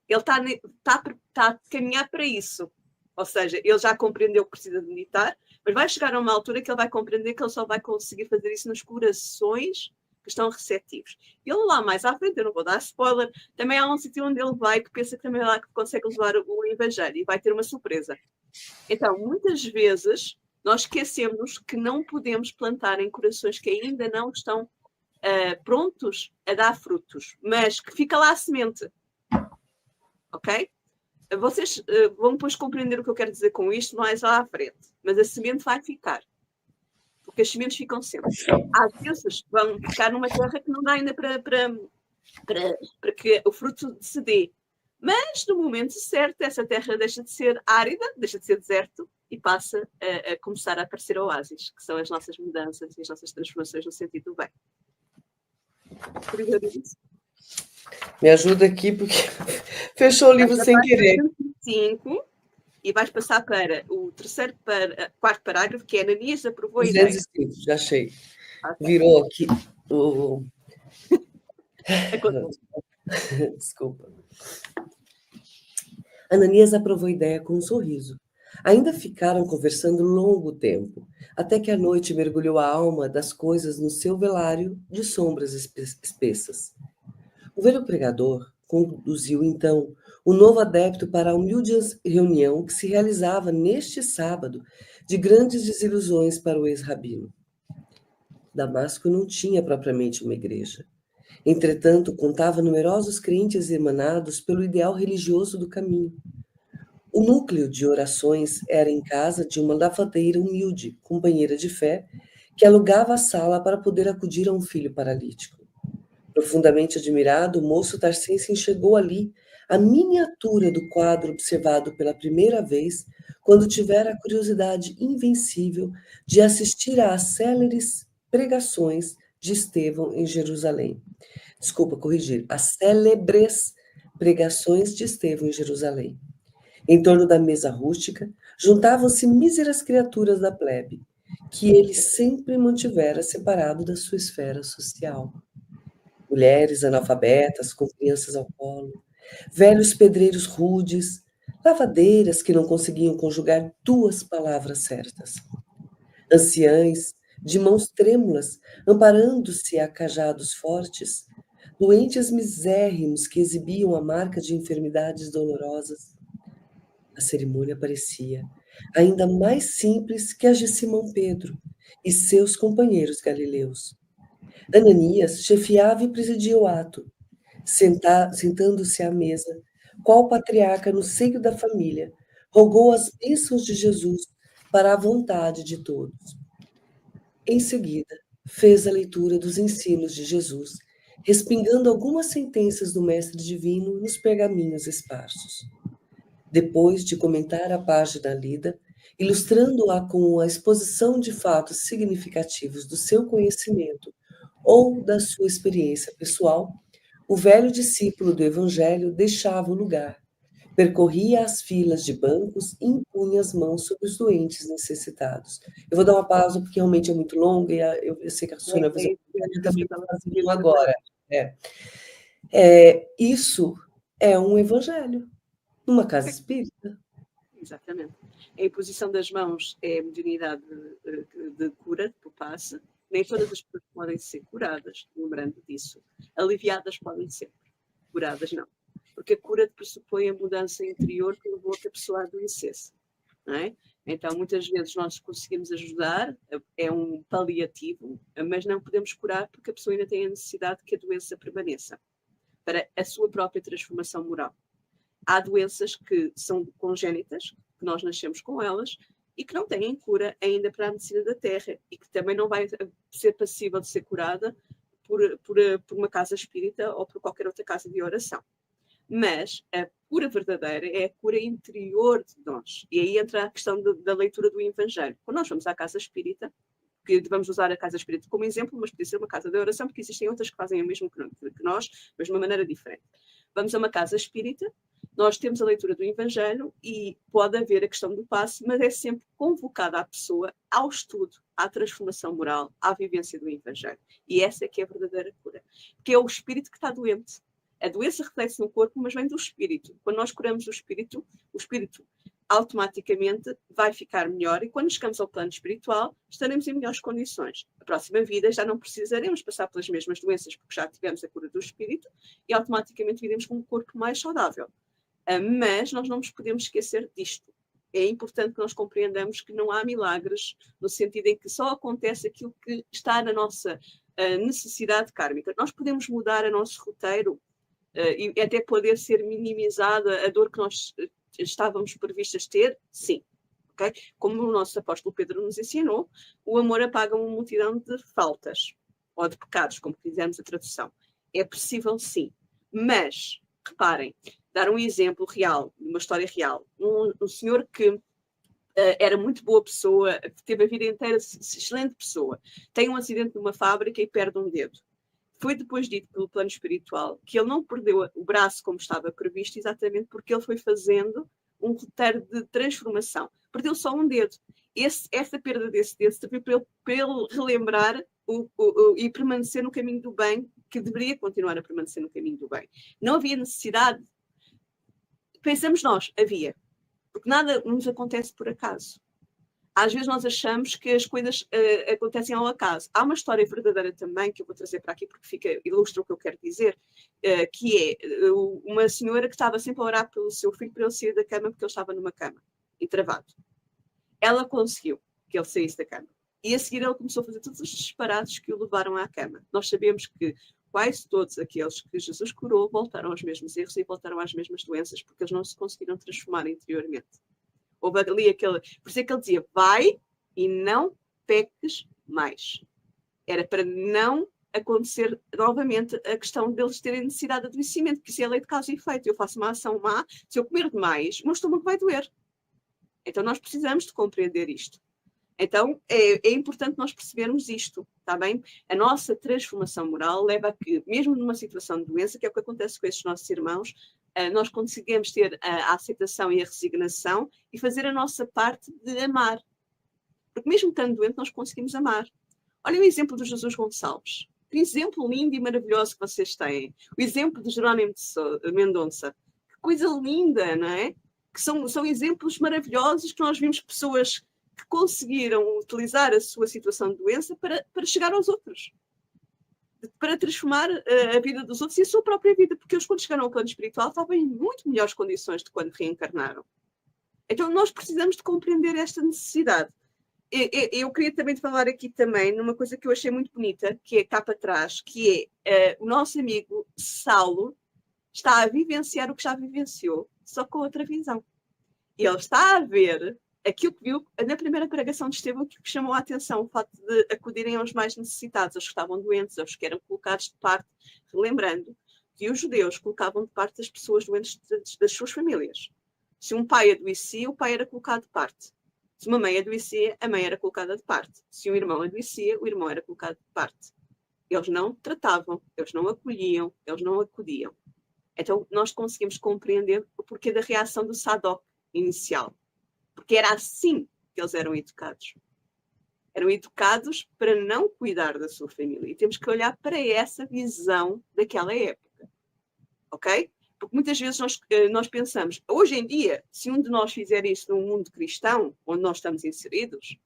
Ele está a caminhar para isso. Ou seja, ele já compreendeu que precisa de meditar, mas vai chegar a uma altura que ele vai compreender que ele só vai conseguir fazer isso nos corações que estão receptivos. Ele lá mais à frente, eu não vou dar spoiler, também há um sítio onde ele vai que pensa que também é lá que consegue levar o Evangelho e vai ter uma surpresa. Então, muitas vezes, nós esquecemos que não podemos plantar em corações que ainda não estão prontos a dar frutos, mas que fica lá a semente. Ok? Vocês vão depois compreender o que eu quero dizer com isto mais lá à frente, mas a semente vai ficar, porque as sementes ficam sempre. Às vezes vão ficar numa terra que não dá ainda para que o fruto se dê, mas no momento certo essa terra deixa de ser árida, deixa de ser deserto e passa a começar a aparecer oásis, que são as nossas mudanças e as nossas transformações no sentido do bem. Me ajuda aqui, porque fechou o livro sem querer. 5, e vais passar para o quarto parágrafo, que é Ananias aprovou a ideia. 205, já achei. Okay. Virou aqui o... Desculpa. Ananias aprovou a ideia com um sorriso. Ainda ficaram conversando longo tempo, até que a noite mergulhou a alma das coisas no seu velário de sombras espessas. O velho pregador conduziu, então, o novo adepto para a humilde reunião que se realizava neste sábado de grandes desilusões para o ex-rabino. Damasco não tinha propriamente uma igreja. Entretanto, contava numerosos crentes emanados pelo ideal religioso do caminho. O núcleo de orações era em casa de uma lavadeira humilde, companheira de fé, que alugava a sala para poder acudir a um filho paralítico. Profundamente admirado, o moço tarcense enxergou ali a miniatura do quadro observado pela primeira vez, quando tivera a curiosidade invencível de assistir às céleres pregações de Estevão em Jerusalém. Desculpa corrigir, as célebres pregações de Estevão em Jerusalém. Em torno da mesa rústica, juntavam-se míseras criaturas da plebe, que ele sempre mantivera separado da sua esfera social. Mulheres analfabetas com crianças ao colo, velhos pedreiros rudes, lavadeiras que não conseguiam conjugar 2 palavras certas, anciães de mãos trêmulas, amparando-se a cajados fortes, doentes misérrimos que exibiam a marca de enfermidades dolorosas. A cerimônia parecia ainda mais simples que a de Simão Pedro e seus companheiros galileus. Ananias chefiava e presidia o ato, sentando-se à mesa, qual patriarca no seio da família, rogou as bênçãos de Jesus para a vontade de todos. Em seguida, fez a leitura dos ensinos de Jesus, respingando algumas sentenças do mestre divino nos pergaminhos esparsos. Depois de comentar a página lida, ilustrando-a com a exposição de fatos significativos do seu conhecimento ou da sua experiência pessoal, o velho discípulo do Evangelho deixava o lugar, percorria as filas de bancos e impunha as mãos sobre os doentes necessitados. Eu vou dar uma pausa porque realmente é muito longa e eu sei que a Sônia também está fazendo agora. Isso é um Evangelho numa casa espírita. Exatamente. A imposição das mãos é a mediunidade de cura, por passe. Nem todas as pessoas podem ser curadas, lembrando disso. Aliviadas podem ser, curadas não. Porque a cura pressupõe a mudança interior que levou a que a pessoa adoecesse. Não é? Então, muitas vezes nós conseguimos ajudar, é um paliativo, mas não podemos curar porque a pessoa ainda tem a necessidade de que a doença permaneça para a sua própria transformação moral. Há doenças que são congénitas, que nós nascemos com elas, e que não têm cura ainda para a medicina da terra e que também não vai ser passível de ser curada por uma casa espírita ou por qualquer outra casa de oração. Mas a cura verdadeira é a cura interior de nós. E aí entra a questão da leitura do Evangelho. Quando nós vamos à casa espírita, que vamos usar a casa espírita como exemplo, mas podia ser uma casa de oração, porque existem outras que fazem o mesmo que nós, mas de uma maneira diferente. Vamos a uma casa espírita, nós temos a leitura do Evangelho e pode haver a questão do passe, mas é sempre convocada a pessoa ao estudo, à transformação moral, à vivência do Evangelho. E essa é que é a verdadeira cura. Porque é o espírito que está doente. A doença reflete-se no corpo, mas vem do espírito. Quando nós curamos o espírito automaticamente vai ficar melhor e quando chegamos ao plano espiritual estaremos em melhores condições. A próxima vida já não precisaremos passar pelas mesmas doenças porque já tivemos a cura do espírito e automaticamente viremos com um corpo mais saudável. Mas nós não nos podemos esquecer disto. É importante que nós compreendamos que não há milagres no sentido em que só acontece aquilo que está na nossa necessidade kármica. Nós podemos mudar o nosso roteiro e até poder ser minimizada a dor que nós estávamos previstas ter, sim. Okay? Como o nosso apóstolo Pedro nos ensinou, o amor apaga uma multidão de faltas, ou de pecados, como quisermos a tradução. É possível, sim. Mas, reparem, dar um exemplo real, uma história real. Um senhor que era muito boa pessoa, que teve a vida inteira excelente pessoa, tem um acidente numa fábrica e perde um dedo. Foi depois dito pelo plano espiritual que ele não perdeu o braço como estava previsto, exatamente porque ele foi fazendo um roteiro de transformação. Perdeu só um dedo. Essa perda desse dedo serviu para ele relembrar e permanecer no caminho do bem, que deveria continuar a permanecer no caminho do bem. Não havia necessidade. Pensamos nós, havia. Porque nada nos acontece por acaso. Às vezes nós achamos que as coisas acontecem ao acaso. Há uma história verdadeira também, que eu vou trazer para aqui porque ilustra o que eu quero dizer, que é uma senhora que estava sempre a orar pelo seu filho para ele sair da cama porque ele estava numa cama, entravado. Ela conseguiu que ele saísse da cama. E a seguir ele começou a fazer todos os disparates que o levaram à cama. Nós sabemos que quase todos aqueles que Jesus curou voltaram aos mesmos erros e voltaram às mesmas doenças porque eles não se conseguiram transformar interiormente. Houve ali aquele... Por isso é que ele dizia, vai e não peques mais. Era para não acontecer novamente a questão deles terem necessidade de adoecimento, porque isso é lei de causa e efeito. Eu faço uma ação má, se eu comer demais, o meu estômago vai doer. Então nós precisamos de compreender isto. Então é importante nós percebermos isto, está bem? A nossa transformação moral leva a que, mesmo numa situação de doença, que é o que acontece com estes nossos irmãos, nós conseguimos ter a aceitação e a resignação e fazer a nossa parte de amar. Porque mesmo estando doente, nós conseguimos amar. Olha o exemplo do Jesus Gonçalves. Que exemplo lindo e maravilhoso que vocês têm. O exemplo do Jerónimo de Mendonça. Que coisa linda, não é? Que são exemplos maravilhosos que nós vimos pessoas que conseguiram utilizar a sua situação de doença para chegar aos outros. Para transformar a vida dos outros e a sua própria vida, porque eles, quando chegaram ao plano espiritual, estavam em muito melhores condições de quando reencarnaram. Então, nós precisamos de compreender esta necessidade. Eu queria também falar aqui também numa coisa que eu achei muito bonita, que é cá para trás, que é o nosso amigo Saulo está a vivenciar o que já vivenciou, só com outra visão. E ele está a ver aquilo que viu na primeira pregação de Estevão, que chamou a atenção, o fato de acudirem aos mais necessitados, aos que estavam doentes, aos que eram colocados de parte, lembrando que os judeus colocavam de parte as pessoas doentes das suas famílias. Se um pai adoecia, o pai era colocado de parte. Se uma mãe adoecia, a mãe era colocada de parte. Se um irmão adoecia, o irmão era colocado de parte. Eles não tratavam, eles não acolhiam, eles não acudiam. Então, nós conseguimos compreender o porquê da reação do Sadoc inicial. Porque era assim que eles eram educados. Eram educados para não cuidar da sua família. E temos que olhar para essa visão daquela época. Ok? Porque muitas vezes nós pensamos, hoje em dia, se um de nós fizer isso num mundo cristão, onde nós estamos inseridos,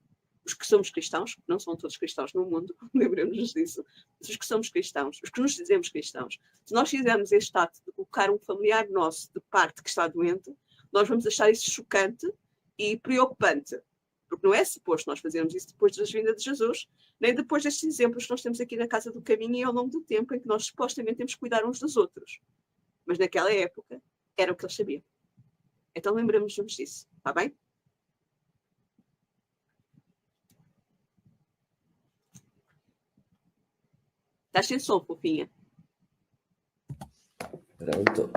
os que somos cristãos, não são todos cristãos no mundo, lembremos-nos disso, os que somos cristãos, os que nos dizemos cristãos, se nós fizermos este ato de colocar um familiar nosso de parte que está doente, nós vamos achar isso chocante e preocupante, porque não é suposto nós fazermos isso depois da vinda de Jesus, nem depois destes exemplos que nós temos aqui na Casa do Caminho e ao longo do tempo em que nós supostamente temos que cuidar uns dos outros. Mas naquela época era o que eles sabiam. Então lembramos-nos disso, está bem? Tá sem som, fofinha. Pronto.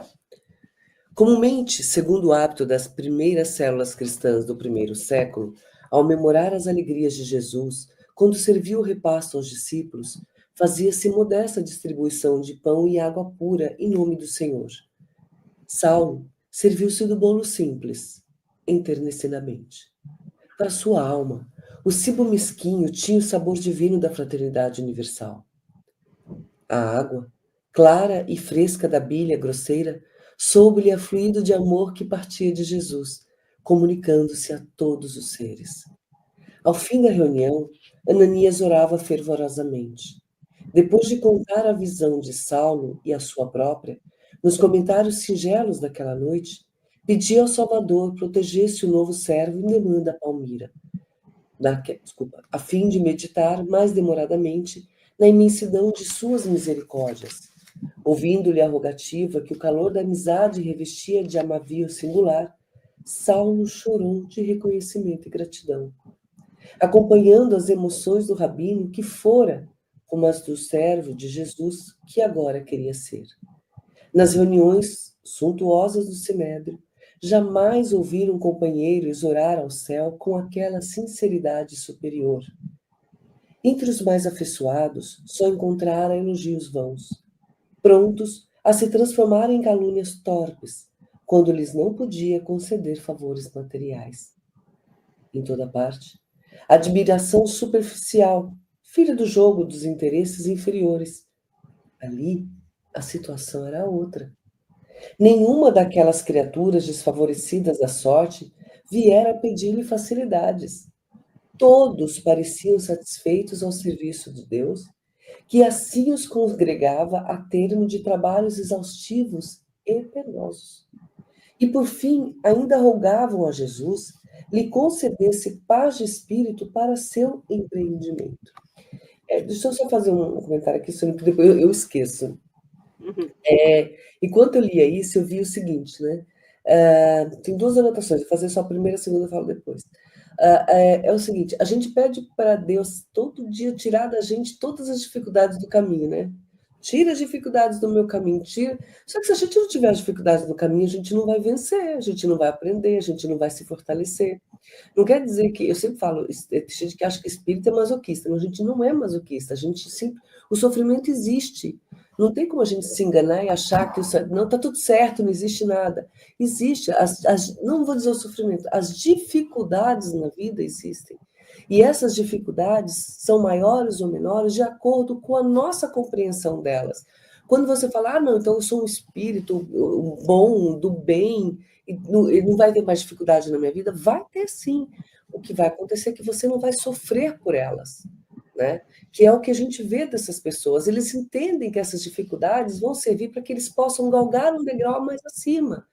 Comumente, segundo o hábito das primeiras células cristãs do primeiro século, ao memorar as alegrias de Jesus, quando serviu o repasto aos discípulos, fazia-se modesta distribuição de pão e água pura em nome do Senhor. Saulo serviu-se do bolo simples, enternecidamente. Para sua alma, o cibo mesquinho tinha o sabor divino da fraternidade universal. A água, clara e fresca da bilha grosseira, soube-lhe a fluido de amor que partia de Jesus, comunicando-se a todos os seres. Ao fim da reunião, Ananias orava fervorosamente. Depois de contar a visão de Saulo e a sua própria, nos comentários singelos daquela noite, pedia ao Salvador protegesse o novo servo em demanda a Palmira, a fim de meditar mais demoradamente na imensidão de suas misericórdias. Ouvindo-lhe a rogativa que o calor da amizade revestia de amavio singular, Saulo chorou de reconhecimento e gratidão, acompanhando as emoções do rabino que fora, como as do servo de Jesus que agora queria ser. Nas reuniões suntuosas do Sinédrio, jamais ouviram um companheiro exorar ao céu com aquela sinceridade superior. Entre os mais afeiçoados, só encontrara elogios vãos, prontos a se transformar em calúnias torpes, quando lhes não podia conceder favores materiais. Em toda parte, admiração superficial, filha do jogo dos interesses inferiores. Ali, a situação era outra. Nenhuma daquelas criaturas desfavorecidas da sorte viera pedir-lhe facilidades. Todos pareciam satisfeitos ao serviço de Deus, que assim os congregava a termo de trabalhos exaustivos e penosos. E, por fim, ainda rogavam a Jesus lhe concedesse paz de espírito para seu empreendimento. Deixa eu só fazer um comentário aqui, que depois eu esqueço. Enquanto eu lia isso, eu vi o seguinte, né? Tem duas anotações, vou fazer só a primeira, a segunda eu falo depois. É o seguinte, a gente pede para Deus todo dia tirar da gente todas as dificuldades do caminho, né? Tira as dificuldades do meu caminho, tira. Só que se a gente não tiver as dificuldades do caminho, a gente não vai vencer, a gente não vai aprender, a gente não vai se fortalecer. Não quer dizer que, eu sempre falo, tem gente que acha que espírito é masoquista, mas a gente não é masoquista, o sofrimento existe. Não tem como a gente se enganar e achar que não está tudo certo, não existe nada. Existe, não vou dizer o sofrimento, as dificuldades na vida existem. E essas dificuldades são maiores ou menores de acordo com a nossa compreensão delas. Quando você fala, não, então eu sou um espírito bom, do bem, e não vai ter mais dificuldade na minha vida, vai ter sim. O que vai acontecer é que você não vai sofrer por elas, né? Que é o que a gente vê dessas pessoas. Eles entendem que essas dificuldades vão servir para que eles possam galgar um degrau mais acima.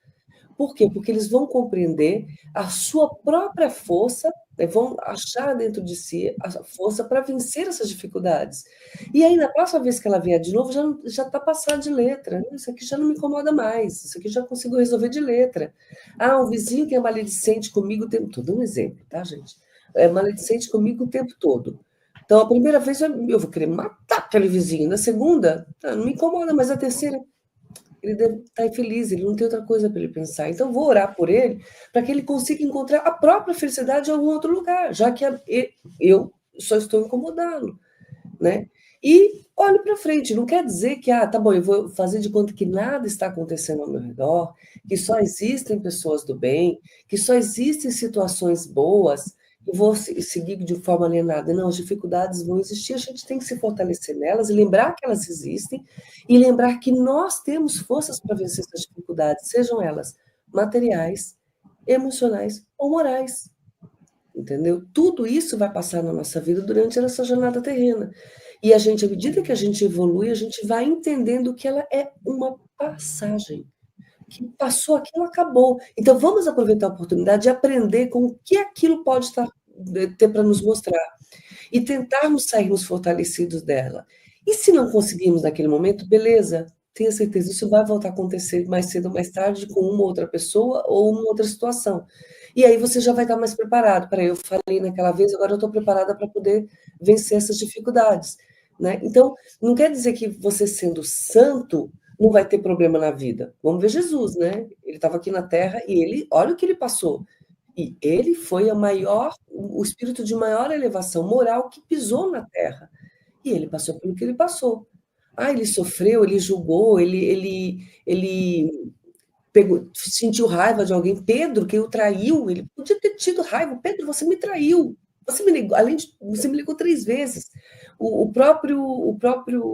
Por quê? Porque eles vão compreender a sua própria força, né? Vão achar dentro de si a força para vencer essas dificuldades. E aí, na próxima vez que ela vier de novo, já está passado de letra. Isso aqui já não me incomoda mais, isso aqui já consigo resolver de letra. Um vizinho que é maledicente comigo o tempo todo. Dou um exemplo, tá, gente? É maledicente comigo o tempo todo. Então, a primeira vez eu vou querer matar aquele vizinho. Na segunda, não me incomoda, mas a terceira, ele deve estar infeliz, ele não tem outra coisa para ele pensar. Então, vou orar por ele para que ele consiga encontrar a própria felicidade em algum outro lugar, já que eu só estou incomodá-lo, né? E olhe para frente, não quer dizer que, tá bom, eu vou fazer de conta que nada está acontecendo ao meu redor, que só existem pessoas do bem, que só existem situações boas, eu vou seguir de forma alienada. Não, as dificuldades vão existir, a gente tem que se fortalecer nelas e lembrar que elas existem e lembrar que nós temos forças para vencer essas dificuldades, sejam elas materiais, emocionais ou morais. Entendeu? Tudo isso vai passar na nossa vida durante essa jornada terrena. E a gente, à medida que a gente evolui, a gente vai entendendo que ela é uma passagem. Que passou aquilo, acabou. Então, vamos aproveitar a oportunidade de aprender com o que aquilo pode ter para nos mostrar. E tentarmos sairmos fortalecidos dela. E se não conseguirmos naquele momento, beleza, tenha certeza, isso vai voltar a acontecer mais cedo ou mais tarde com uma outra pessoa ou uma outra situação. E aí você já vai estar mais preparado. Eu falei naquela vez, agora eu estou preparada para poder vencer essas dificuldades. né? Então, não quer dizer que você sendo santo não vai ter problema na vida. Vamos ver Jesus, né? Ele estava aqui na Terra e ele, olha o que ele passou. E ele foi o espírito de maior elevação moral que pisou na Terra. E ele passou pelo que ele passou. Ele sofreu, ele julgou, ele sentiu raiva de alguém. Pedro, que o traiu, ele podia ter tido raiva. Pedro, você me traiu. Você me ligou, você me ligou 3 vezes. O próprio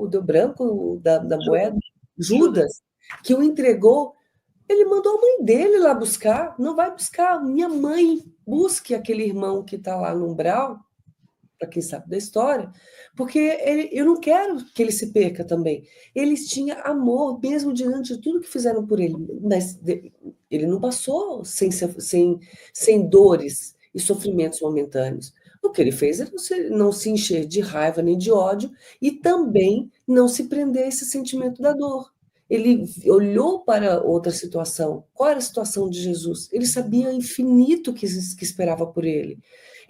do branco, da moeda, Judas, que o entregou, ele mandou a mãe dele lá buscar. Não vai buscar, minha mãe, busque aquele irmão que está lá no umbral, para quem sabe da história, porque eu não quero que ele se perca também. Eles tinham amor, mesmo diante de tudo que fizeram por ele, mas ele não passou sem dores e sofrimentos momentâneos. O que ele fez é não se encher de raiva nem de ódio e também não se prender a esse sentimento da dor. Ele olhou para outra situação. Qual era a situação de Jesus? Ele sabia o infinito que esperava por ele.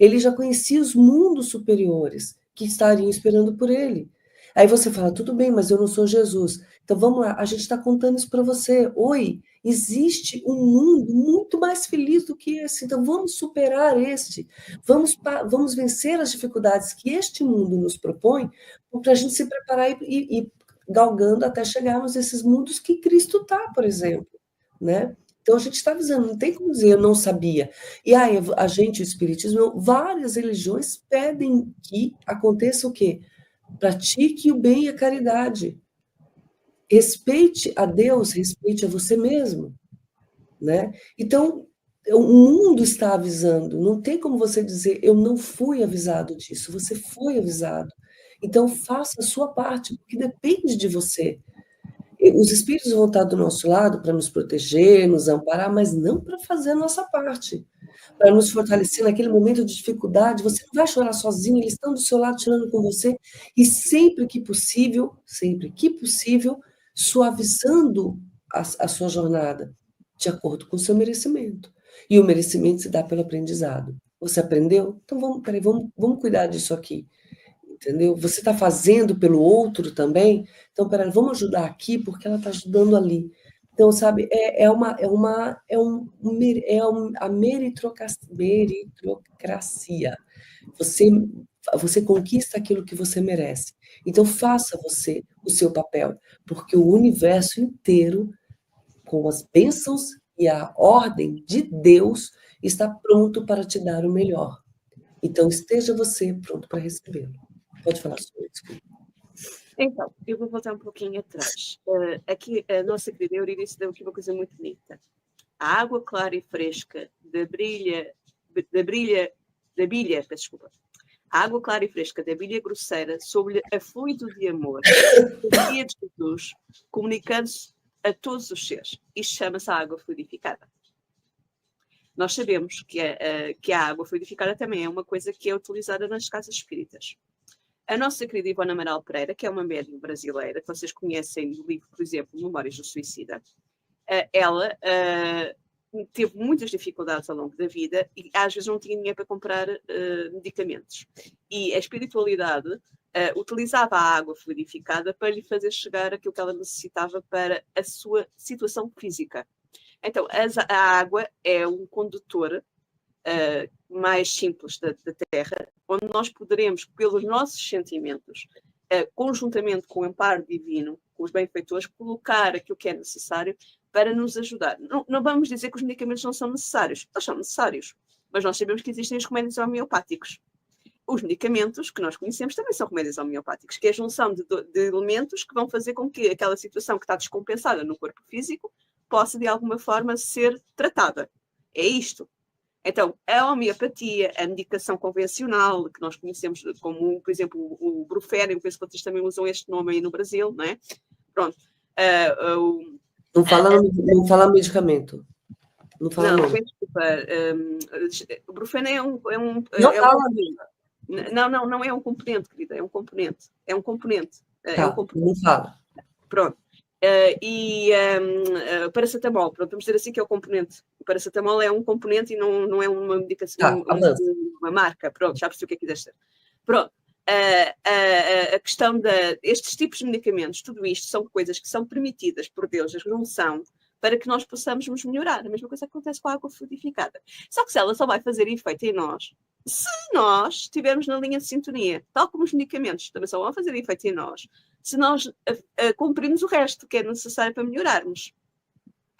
Ele já conhecia os mundos superiores que estariam esperando por ele. Aí você fala, tudo bem, mas eu não sou Jesus. Então vamos lá, a gente está contando isso para você. Oi, existe um mundo muito mais feliz do que esse. Então vamos superar este. Vamos vencer as dificuldades que este mundo nos propõe para a gente se preparar e galgando até chegarmos a esses mundos que Cristo está, por exemplo, né? Então a gente está avisando, não tem como dizer eu não sabia. E a gente, o Espiritismo, várias religiões pedem que aconteça o quê? Pratique o bem e a caridade. Respeite a Deus, respeite a você mesmo, né? Então, o mundo está avisando, não tem como você dizer eu não fui avisado disso, você foi avisado. Então, faça a sua parte, porque depende de você. Os espíritos vão estar do nosso lado para nos proteger, nos amparar, mas não para fazer a nossa parte. Para nos fortalecer naquele momento de dificuldade, você não vai chorar sozinho, eles estão do seu lado chorando com você, e sempre que possível, suavizando a sua jornada, de acordo com o seu merecimento. E o merecimento se dá pelo aprendizado. Você aprendeu? Então vamos cuidar disso aqui. Entendeu? Você está fazendo pelo outro também? Então, peraí, vamos ajudar aqui porque ela está ajudando ali. Então, sabe, a meritocracia. Você conquista aquilo que você merece. Então, faça você o seu papel, porque o universo inteiro, com as bênçãos e a ordem de Deus, está pronto para te dar o melhor. Então, esteja você pronto para recebê-lo. Pode falar sobre isso. Então, eu vou voltar um pouquinho atrás. Aqui, a nossa querida Eurídice deu aqui uma coisa muito bonita. A água clara e fresca da bilha, peço desculpa. A água clara e fresca da bilha grosseira sobre a fluido de amor, o dia de Jesus, comunicando-se a todos os seres. Isto chama-se a água fluidificada. Nós sabemos que a água fluidificada também é uma coisa que é utilizada nas casas espíritas. A nossa querida Ivone Amaral Pereira, que é uma médium brasileira, que vocês conhecem do livro, por exemplo, Memórias do Suicida, ela teve muitas dificuldades ao longo da vida e às vezes não tinha dinheiro para comprar medicamentos. E a espiritualidade utilizava a água fluidificada para lhe fazer chegar aquilo que ela necessitava para a sua situação física. Então, a água é um condutor mais simples da Terra, onde nós poderemos, pelos nossos sentimentos, conjuntamente com o amparo divino, com os benfeitores, colocar aquilo que é necessário para nos ajudar. Não vamos dizer que os medicamentos não são necessários, eles são necessários, mas nós sabemos que existem os remédios homeopáticos. Os medicamentos que nós conhecemos também são remédios homeopáticos, que é a junção de elementos que vão fazer com que aquela situação que está descompensada no corpo físico possa, de alguma forma, ser tratada. É isto. Então, a homeopatia, a medicação convencional, que nós conhecemos como, por exemplo, o Brufeno, eu penso que vocês também usam este nome aí no Brasil, não é? Pronto. Não fala medicamento. Não fala nome. Desculpa. O Brufeno é um não é um componente, querida, é um componente. É um componente. Não fala. Pronto. Paracetamol, pronto, vamos dizer assim que é o componente. O paracetamol é um componente e não é uma medicação, uma marca. Pronto, já percebi o que é que quiseste dizer. Pronto. a questão estes tipos de medicamentos, tudo isto são coisas que são permitidas por Deus, não são, para que nós possamos nos melhorar. A mesma coisa que acontece com a água fluidificada. Só que se ela só vai fazer efeito em nós, se nós estivermos na linha de sintonia, tal como os medicamentos também só vão fazer efeito em nós, se nós cumprirmos o resto que é necessário para melhorarmos.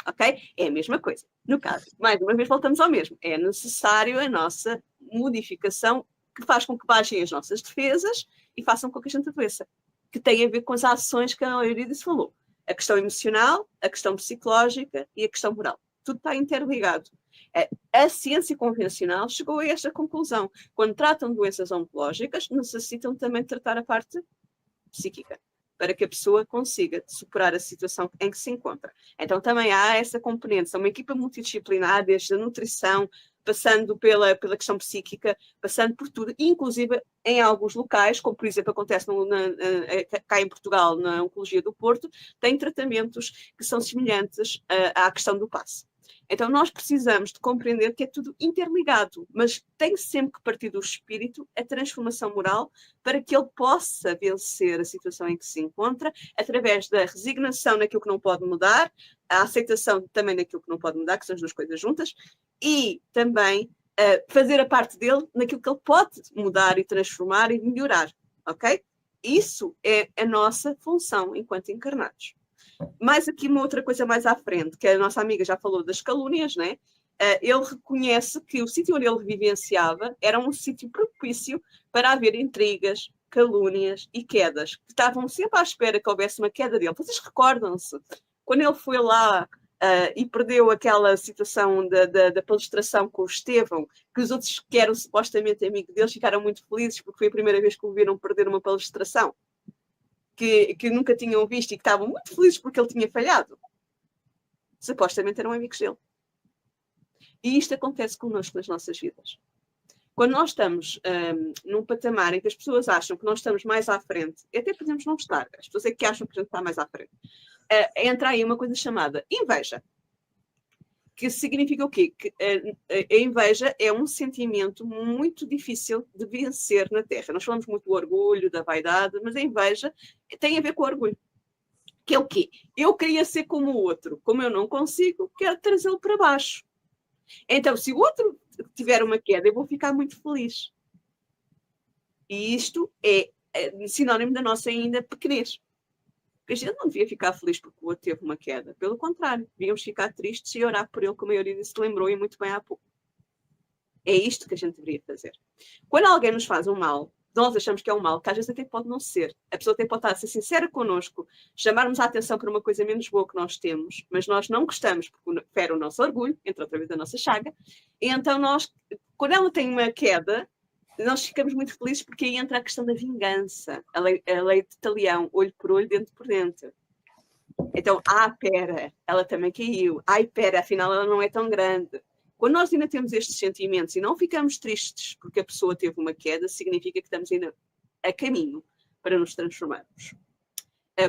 Ok? É a mesma coisa. No caso, mais uma vez voltamos ao mesmo. É necessário a nossa modificação que faz com que baixem as nossas defesas e façam com que a gente adoeça. Que tem a ver com as ações que a Eurídice falou. A questão emocional, a questão psicológica e a questão moral. Tudo está interligado. A ciência convencional chegou a esta conclusão. Quando tratam doenças oncológicas, necessitam também tratar a parte psíquica, para que a pessoa consiga superar a situação em que se encontra. Então também há essa componente. São uma equipa multidisciplinar, desde a nutrição, passando pela questão psíquica, passando por tudo, inclusive em alguns locais, como por exemplo acontece cá em Portugal, na Oncologia do Porto, tem tratamentos que são semelhantes à questão do passe. Então nós precisamos de compreender que é tudo interligado, mas tem sempre que partir do espírito a transformação moral para que ele possa vencer a situação em que se encontra, através da resignação naquilo que não pode mudar, a aceitação também naquilo que não pode mudar, que são as duas coisas juntas, e também fazer a parte dele naquilo que ele pode mudar e transformar e melhorar, ok? Isso é a nossa função enquanto encarnados. Mais aqui uma outra coisa mais à frente, que a nossa amiga já falou das calúnias, né? Ele reconhece que o sítio onde ele vivenciava era um sítio propício para haver intrigas, calúnias e quedas, que estavam sempre à espera que houvesse uma queda dele. Vocês recordam-se? Quando ele foi lá e perdeu aquela situação da palestração com o Estevão, que os outros que eram supostamente amigos deles ficaram muito felizes porque foi a primeira vez que o viram perder uma palestração. Que nunca tinham visto e que estavam muito felizes porque ele tinha falhado. Supostamente eram amigos dele. E isto acontece connosco nas nossas vidas. Quando nós estamos num patamar em que as pessoas acham que nós estamos mais à frente, e até podemos não estar, as pessoas é que acham que a gente está mais à frente, entra aí uma coisa chamada inveja. Que significa o quê? Que a inveja é um sentimento muito difícil de vencer na Terra. Nós falamos muito do orgulho, da vaidade, mas a inveja tem a ver com o orgulho. Que é o quê? Eu queria ser como o outro. Como eu não consigo, quero trazê-lo para baixo. Então, se o outro tiver uma queda, eu vou ficar muito feliz. E isto é sinónimo da nossa ainda pequenez. A gente não devia ficar feliz porque o outro teve uma queda. Pelo contrário, devíamos ficar tristes e orar por ele, como a Eurídice se lembrou e muito bem há pouco. É isto que a gente deveria fazer. Quando alguém nos faz um mal, nós achamos que é um mal, que às vezes até pode não ser. A pessoa até pode estar a ser sincera connosco, chamarmos a atenção para uma coisa menos boa que nós temos, mas nós não gostamos, porque fere o nosso orgulho, entra outra vez a nossa chaga, e então nós, quando ela tem uma queda, nós ficamos muito felizes porque aí entra a questão da vingança, a lei de talião, olho por olho, dente por dente. Então, pera, ela também caiu. Pera, afinal ela não é tão grande. Quando nós ainda temos estes sentimentos e não ficamos tristes porque a pessoa teve uma queda, significa que estamos ainda a caminho para nos transformarmos.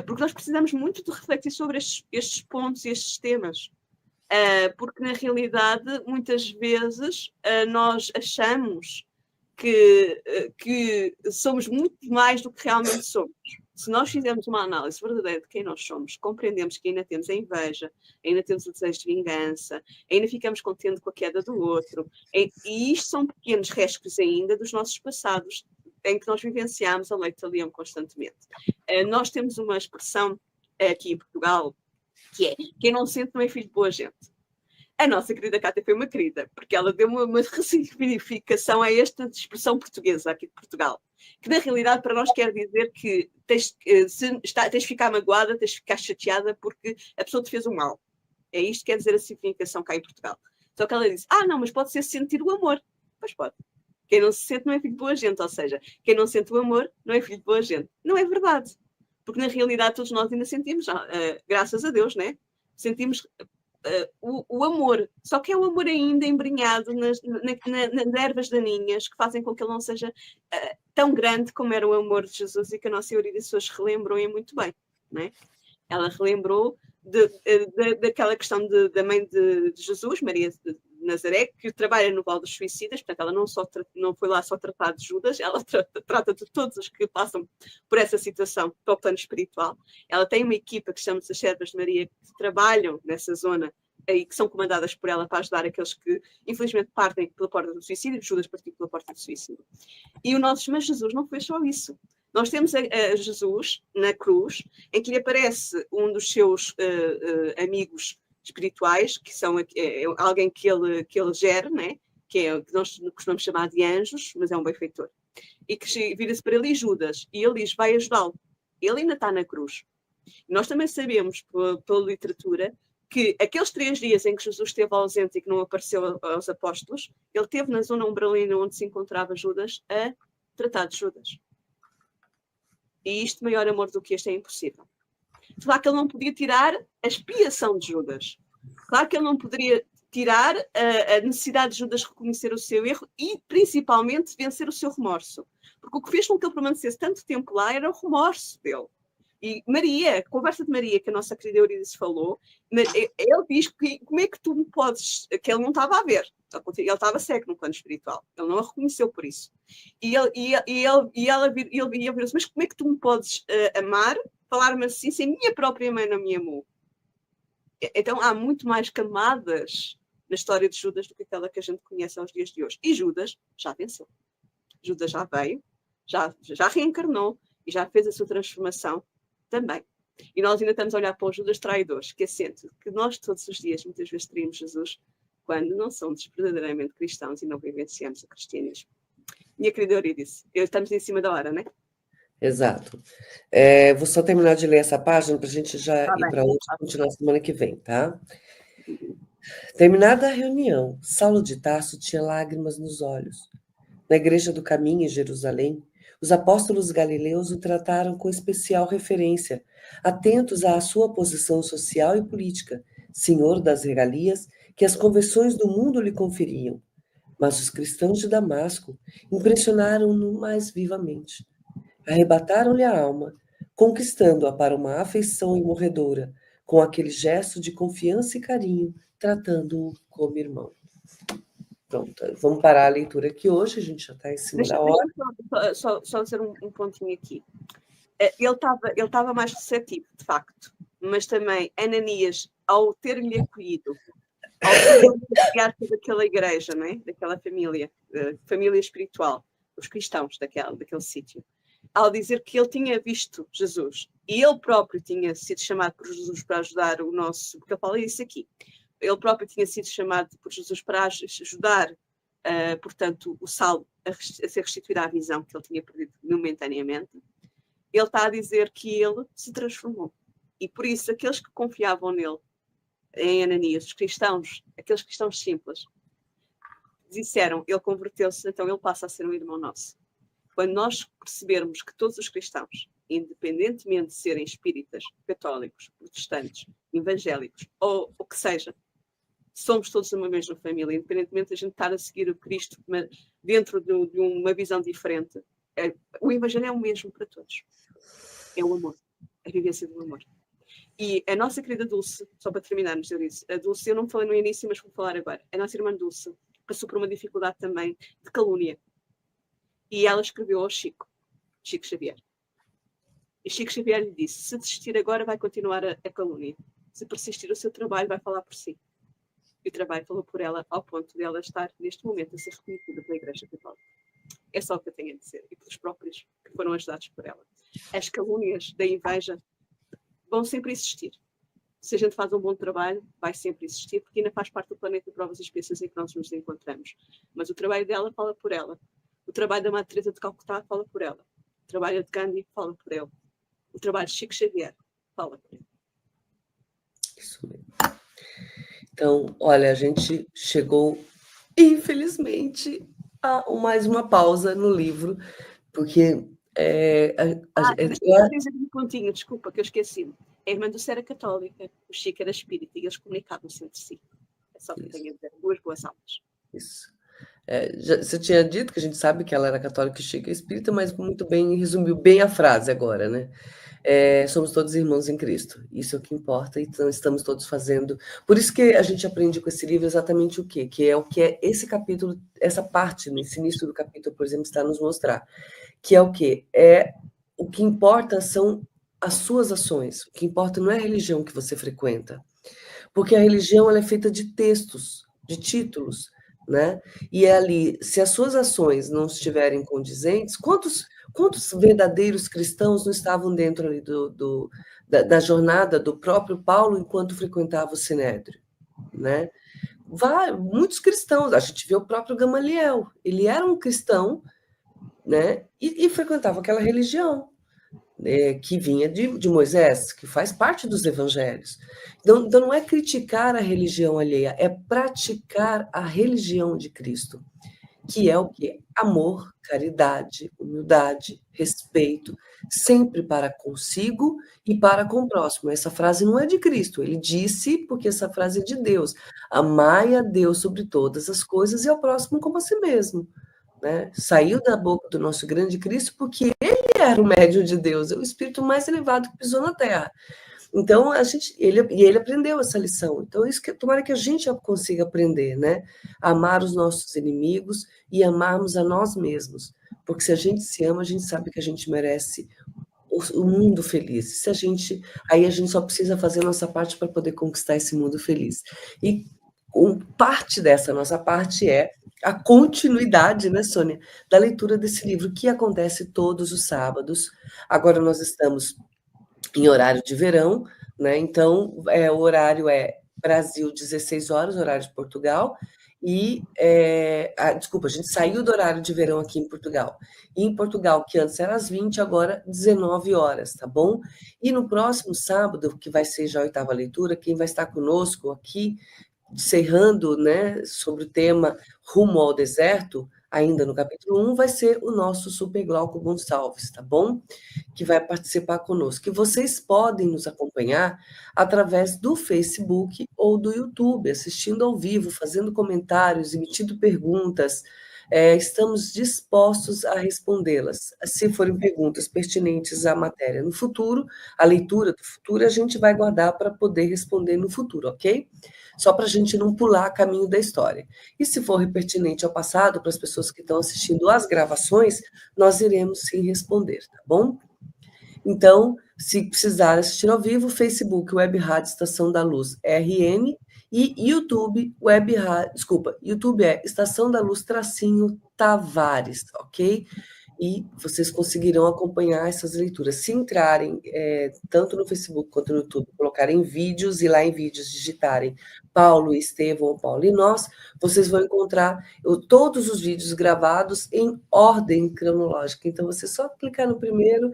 Porque nós precisamos muito de refletir sobre estes pontos e estes temas. Porque, na realidade, muitas vezes nós achamos que somos muito mais do que realmente somos. Se nós fizermos uma análise verdadeira de quem nós somos, compreendemos que ainda temos a inveja, ainda temos o desejo de vingança, ainda ficamos contentes com a queda do outro. E isto são pequenos restos ainda dos nossos passados, em que nós vivenciamos a lei de talião constantemente. Nós temos uma expressão aqui em Portugal, que é: quem não sente não é filho de boa gente. A nossa querida Cátia foi uma querida, porque ela deu uma ressignificação a esta expressão portuguesa aqui de Portugal, que na realidade para nós quer dizer que tens de ficar magoada, tens de ficar chateada porque a pessoa te fez um mal. É isto que quer dizer a significação cá em Portugal. Só que ela disse: não, mas pode ser sentir o amor. Pois pode. Quem não se sente não é filho de boa gente, ou seja, quem não sente o amor não é filho de boa gente. Não é verdade. Porque na realidade todos nós ainda sentimos, graças a Deus, né? Sentimos o amor, só que é o amor ainda embrenhado nas ervas daninhas que fazem com que ele não seja tão grande como era o amor de Jesus, e que a nossa Eurídice hoje relembrou e muito bem, né? Ela relembrou daquela questão da mãe de Jesus, Maria de Nazaré, que trabalha no Vale dos Suicidas, portanto, ela não foi lá só tratar de Judas, ela trata de todos os que passam por essa situação para o plano espiritual. Ela tem uma equipa que chama-se as Servas de Maria, que trabalham nessa zona e que são comandadas por ela para ajudar aqueles que, infelizmente, partem pela porta do suicídio. Judas partiu pela porta do suicídio. Mas Jesus não fez só isso. Nós temos a Jesus na cruz, em que lhe aparece um dos seus amigos espirituais, que são alguém que ele gera, né? Que nós costumamos chamar de anjos, mas é um benfeitor. E que vira-se para ele, Judas, e ele diz, vai ajudá-lo. Ele ainda está na cruz. E nós também sabemos, pela literatura, que aqueles 3 dias em que Jesus esteve ausente e que não apareceu aos apóstolos, ele esteve na zona umbralina onde se encontrava Judas a tratar de Judas. E isto, maior amor do que este, é impossível. Claro que ele não podia tirar a expiação de Judas. Claro que ele não poderia tirar a necessidade de Judas reconhecer o seu erro e, principalmente, vencer o seu remorso. Porque o que fez com que ele permanecesse tanto tempo lá era o remorso dele. E Maria, a conversa de Maria, que a nossa querida Euridice falou, ele diz que como é que tu me podes... que ele não estava a ver. Ele estava cego no plano espiritual. Ele não a reconheceu por isso. E ela virou-se, mas como é que tu me podes amar, falar-me assim, se a minha própria mãe não me amou? Então há muito mais camadas na história de Judas do que aquela que a gente conhece aos dias de hoje. E Judas já venceu. Judas já veio, já reencarnou e já fez a sua transformação também. E nós ainda estamos a olhar para os Judas traidores, que assente que nós todos os dias, muitas vezes, teríamos Jesus quando não somos verdadeiramente cristãos e não vivenciamos o cristianismo. Minha querida Euridice, estamos em cima da hora, não é? Exato. Vou só terminar de ler essa página para a gente já ir para outra, continuar semana que vem, tá? Terminada a reunião, Saulo de Tarso tinha lágrimas nos olhos. Na igreja do Caminho, em Jerusalém, os apóstolos galileus o trataram com especial referência, atentos à sua posição social e política, senhor das regalias que as convenções do mundo lhe conferiam. Mas os cristãos de Damasco impressionaram-no mais vivamente. Arrebataram-lhe a alma, conquistando-a para uma afeição imorredora, com aquele gesto de confiança e carinho, tratando-o como irmão. Pronto, vamos parar a leitura aqui hoje, a gente já está em cima da hora. Só fazer um pontinho aqui. Ele estava mais receptivo, de facto, mas também Ananias, ao ter-lhe acolhido, ao ser daquela igreja, não é? Daquela família espiritual, os cristãos daquele sítio, ao dizer que ele tinha visto Jesus e ele próprio tinha sido chamado por Jesus para ajudar o nosso, porque ele fala isso aqui, ele próprio tinha sido chamado por Jesus para ajudar, portanto, o Saulo a ser restituída à visão que ele tinha perdido momentaneamente. Ele está a dizer que ele se transformou. E por isso, aqueles que confiavam nele, em Ananias, os cristãos, aqueles cristãos simples, disseram, ele converteu-se, então ele passa a ser um irmão nosso. Quando nós percebermos que todos os cristãos, independentemente de serem espíritas, católicos, protestantes, evangélicos, ou o que seja, somos todos uma mesma família, independentemente de a gente estar a seguir o Cristo dentro de uma visão diferente, o Evangelho é o mesmo para todos. É o amor, a vivência do amor. E a nossa querida Dulce, só para terminarmos, eu disse, a Dulce, eu não falei no início, mas vou falar agora. A nossa irmã Dulce passou por uma dificuldade também de calúnia. E ela escreveu ao Chico Xavier. E Chico Xavier lhe disse, se desistir agora vai continuar a calúnia. Se persistir o seu trabalho vai falar por si. E o trabalho falou por ela ao ponto de ela estar, neste momento, a ser reconhecida pela Igreja Católica. É só o que eu tenho a dizer. E pelos próprios que foram ajudados por ela. As calúnias da inveja vão sempre existir. Se a gente faz um bom trabalho, vai sempre existir, porque ainda faz parte do planeta de provas e experiências em que nós nos encontramos. Mas o trabalho dela fala por ela. O trabalho da Madre Teresa de Calcutá fala por ela. O trabalho de Gandhi fala por ele. O trabalho de Chico Xavier fala por ele. Isso mesmo. Então, olha, a gente chegou, infelizmente, a mais uma pausa no livro, porque... Deixa eu dizer um pontinho, desculpa, que eu esqueci-me. A irmã do Céu era católica, o Chico era espírita e eles comunicavam-se entre si. É só que eu tenho a dizer, duas boas almas. Isso. Você tinha dito que a gente sabe que ela era católica e Chico é espírita, mas muito bem, resumiu bem a frase agora, né? somos todos irmãos em Cristo. Isso é o que importa, então estamos todos fazendo. Por isso que a gente aprende com esse livro exatamente o quê? Que é o que é esse capítulo, essa parte, nesse início do capítulo, por exemplo, está a nos mostrar. Que é o quê? O que importa são as suas ações. O que importa não é a religião que você frequenta. Porque a religião ela é feita de textos, de títulos, né? E é ali, se as suas ações não estiverem condizentes, quantos verdadeiros cristãos não estavam dentro ali da jornada do próprio Paulo enquanto frequentava o Sinédrio, né? Muitos cristãos, a gente vê o próprio Gamaliel, ele era um cristão, né? E frequentava aquela religião, que vinha de Moisés, que faz parte dos evangelhos. Então, não é criticar a religião alheia, é praticar a religião de Cristo, que é o quê? Amor, caridade, humildade, respeito, sempre para consigo e para com o próximo. Essa frase não é de Cristo, ele disse porque essa frase é de Deus. Amai a Deus sobre todas as coisas e ao próximo como a si mesmo. Né? Saiu da boca do nosso grande Cristo porque ele era o médium de Deus, é o espírito mais elevado que pisou na Terra. Então, ele aprendeu essa lição. Então, isso que tomara que a gente consiga aprender, né? Amar os nossos inimigos e amarmos a nós mesmos. Porque se a gente se ama, a gente sabe que a gente merece o mundo feliz. Aí a gente só precisa fazer a nossa parte para poder conquistar esse mundo feliz. E parte dessa nossa parte é a continuidade, né, Sônia, da leitura desse livro, que acontece todos os sábados. Agora nós estamos em horário de verão, né? Então, o horário é Brasil, 16 horas, horário de Portugal, e, desculpa, a gente saiu do horário de verão aqui em Portugal. E em Portugal, que antes era às 20, agora 19 horas, tá bom? E no próximo sábado, que vai ser já a 8ª leitura, quem vai estar conosco aqui, encerrando, né, sobre o tema Rumo ao Deserto, ainda no capítulo 1, vai ser o nosso Super Glauco Gonçalves, tá bom? Que vai participar conosco. E vocês podem nos acompanhar através do Facebook ou do YouTube, assistindo ao vivo, fazendo comentários, emitindo perguntas. Estamos dispostos a respondê-las. Se forem perguntas pertinentes à matéria no futuro, a leitura do futuro, a gente vai guardar para poder responder no futuro, ok? Só para a gente não pular caminho da história. E se for pertinente ao passado, para as pessoas que estão assistindo às gravações, nós iremos sim responder, tá bom? Então, se precisar assistir ao vivo, Facebook, Web Rádio Estação da Luz RN e YouTube, YouTube é Estação da Luz Tavares, ok? E vocês conseguirão acompanhar essas leituras. Se entrarem tanto no Facebook quanto no YouTube, colocarem vídeos e lá em vídeos digitarem Paulo, Estevão ou Paulo e nós, vocês vão encontrar todos os vídeos gravados em ordem cronológica. Então, você só clicar no primeiro,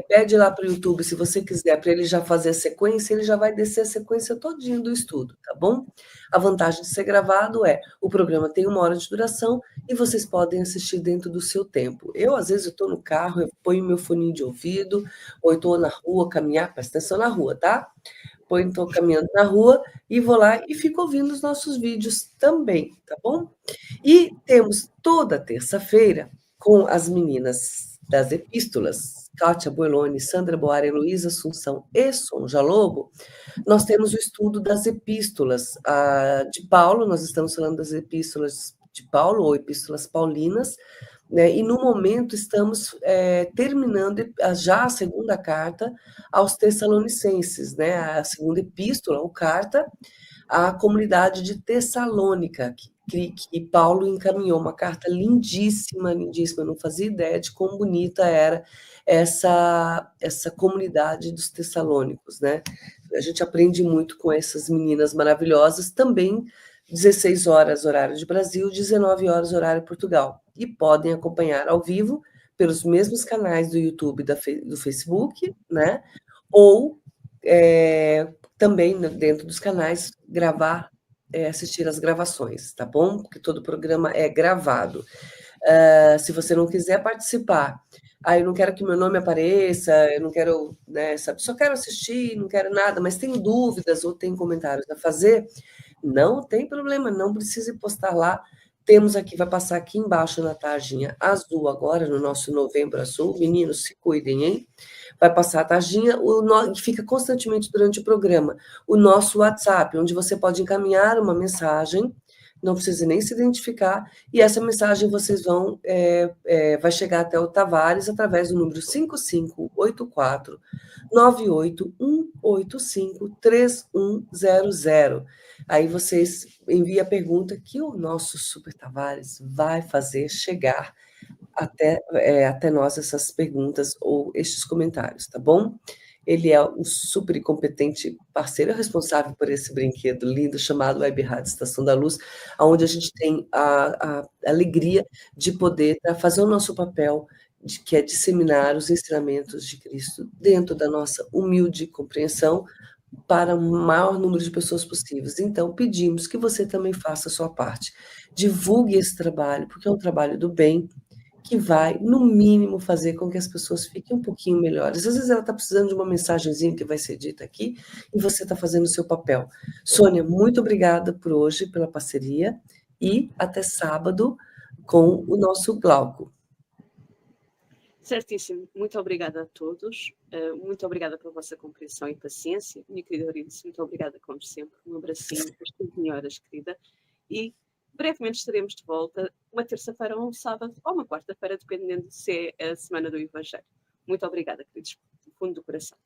pede lá para o YouTube, se você quiser, para ele já fazer a sequência, ele já vai descer a sequência todinha do estudo, tá bom? A vantagem de ser gravado o programa tem 1 hora de duração e vocês podem assistir dentro do seu tempo. Às vezes, eu estou no carro, eu ponho meu foninho de ouvido, ou estou na rua, caminhar, presta atenção na rua, tá? Estou caminhando na rua e vou lá e fico ouvindo os nossos vídeos também, tá bom? E temos toda terça-feira com as meninas das epístolas, Kátia Boeloni, Sandra Boara, Heloísa Assunção e Sonja Lobo, nós temos o estudo das epístolas de Paulo, nós estamos falando das epístolas de Paulo, ou epístolas paulinas, né, e no momento estamos terminando já a 2ª carta aos Tessalonicenses, né, a 2ª epístola, ou carta, à comunidade de Tessalônica, que Paulo encaminhou, uma carta lindíssima, lindíssima, eu não fazia ideia de quão bonita era essa comunidade dos tessalônicos, né? A gente aprende muito com essas meninas maravilhosas, também 16 horas horário de Brasil, 19 horas horário de Portugal, e podem acompanhar ao vivo pelos mesmos canais do YouTube e do Facebook, né? Ou também dentro dos canais assistir as gravações, tá bom? Porque todo o programa é gravado. Se você não quiser participar, eu não quero que meu nome apareça, eu não quero, né, sabe, só quero assistir, não quero nada, mas tem dúvidas ou tem comentários a fazer, não tem problema, não precise postar lá, Temos aqui, vai passar aqui embaixo na tarjinha azul agora, no nosso Novembro Azul. Meninos, se cuidem, hein? Vai passar a tarjinha, que fica constantemente durante o programa. O nosso WhatsApp, onde você pode encaminhar uma mensagem, não precisa nem se identificar, e essa mensagem vocês vão, vai chegar até o Tavares através do número 5584 981853100. Aí vocês enviam a pergunta que o nosso Super Tavares vai fazer chegar até nós essas perguntas ou estes comentários, tá bom? Ele é um super competente parceiro responsável por esse brinquedo lindo chamado Web Rádio Estação da Luz, onde a gente tem a alegria de poder fazer o nosso papel, que é disseminar os ensinamentos de Cristo dentro da nossa humilde compreensão para o maior número de pessoas possíveis. Então, pedimos que você também faça a sua parte. Divulgue esse trabalho, porque é um trabalho do bem, que vai, no mínimo, fazer com que as pessoas fiquem um pouquinho melhores. Às vezes ela está precisando de uma mensagenzinha que vai ser dita aqui, e você está fazendo o seu papel. Sônia, muito obrigada por hoje, pela parceria, e até sábado com o nosso Glauco. Certíssimo. Muito obrigada a todos. Muito obrigada pela vossa compreensão e paciência. Minha querida Euridice, muito obrigada, como sempre. Um abracinho para as 15 horas, querida. E brevemente estaremos de volta, uma terça-feira ou um sábado, ou uma quarta-feira, dependendo se é a Semana do Evangelho. Muito obrigada, queridos, do fundo do coração.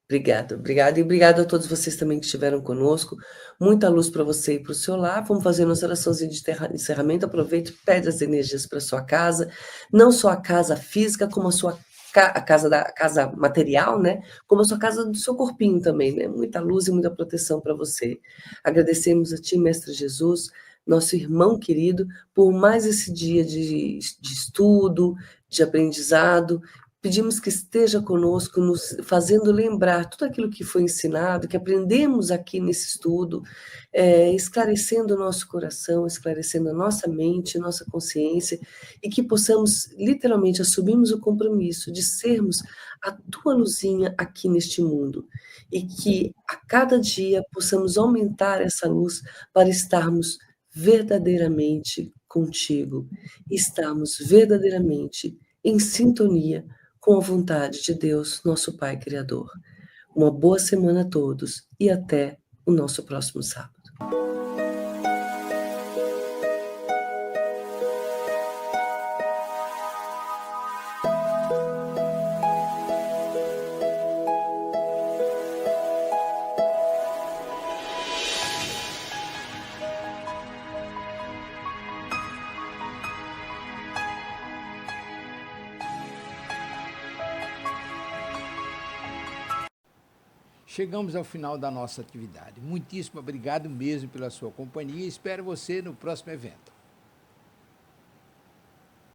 Obrigada. E obrigado a todos vocês também que estiveram conosco. Muita luz para você e para o seu lar. Vamos fazer nossa oraçãozinha de encerramento. Aproveite, pede as energias para a sua casa. Não só a casa física, como a casa material, né? Como a sua casa do seu corpinho também, né? Muita luz e muita proteção para você. Agradecemos a Ti, Mestre Jesus, nosso irmão querido, por mais esse dia de estudo, de aprendizado. Pedimos que esteja conosco, nos fazendo lembrar tudo aquilo que foi ensinado, que aprendemos aqui nesse estudo, esclarecendo o nosso coração, esclarecendo a nossa mente, nossa consciência, e que possamos, literalmente, assumirmos o compromisso de sermos a Tua luzinha aqui neste mundo, e que a cada dia possamos aumentar essa luz para estarmos verdadeiramente contigo, estarmos verdadeiramente em sintonia com a vontade de Deus, nosso Pai Criador. Uma boa semana a todos e até o nosso próximo sábado. Chegamos ao final da nossa atividade. Muitíssimo obrigado mesmo pela sua companhia e espero você no próximo evento.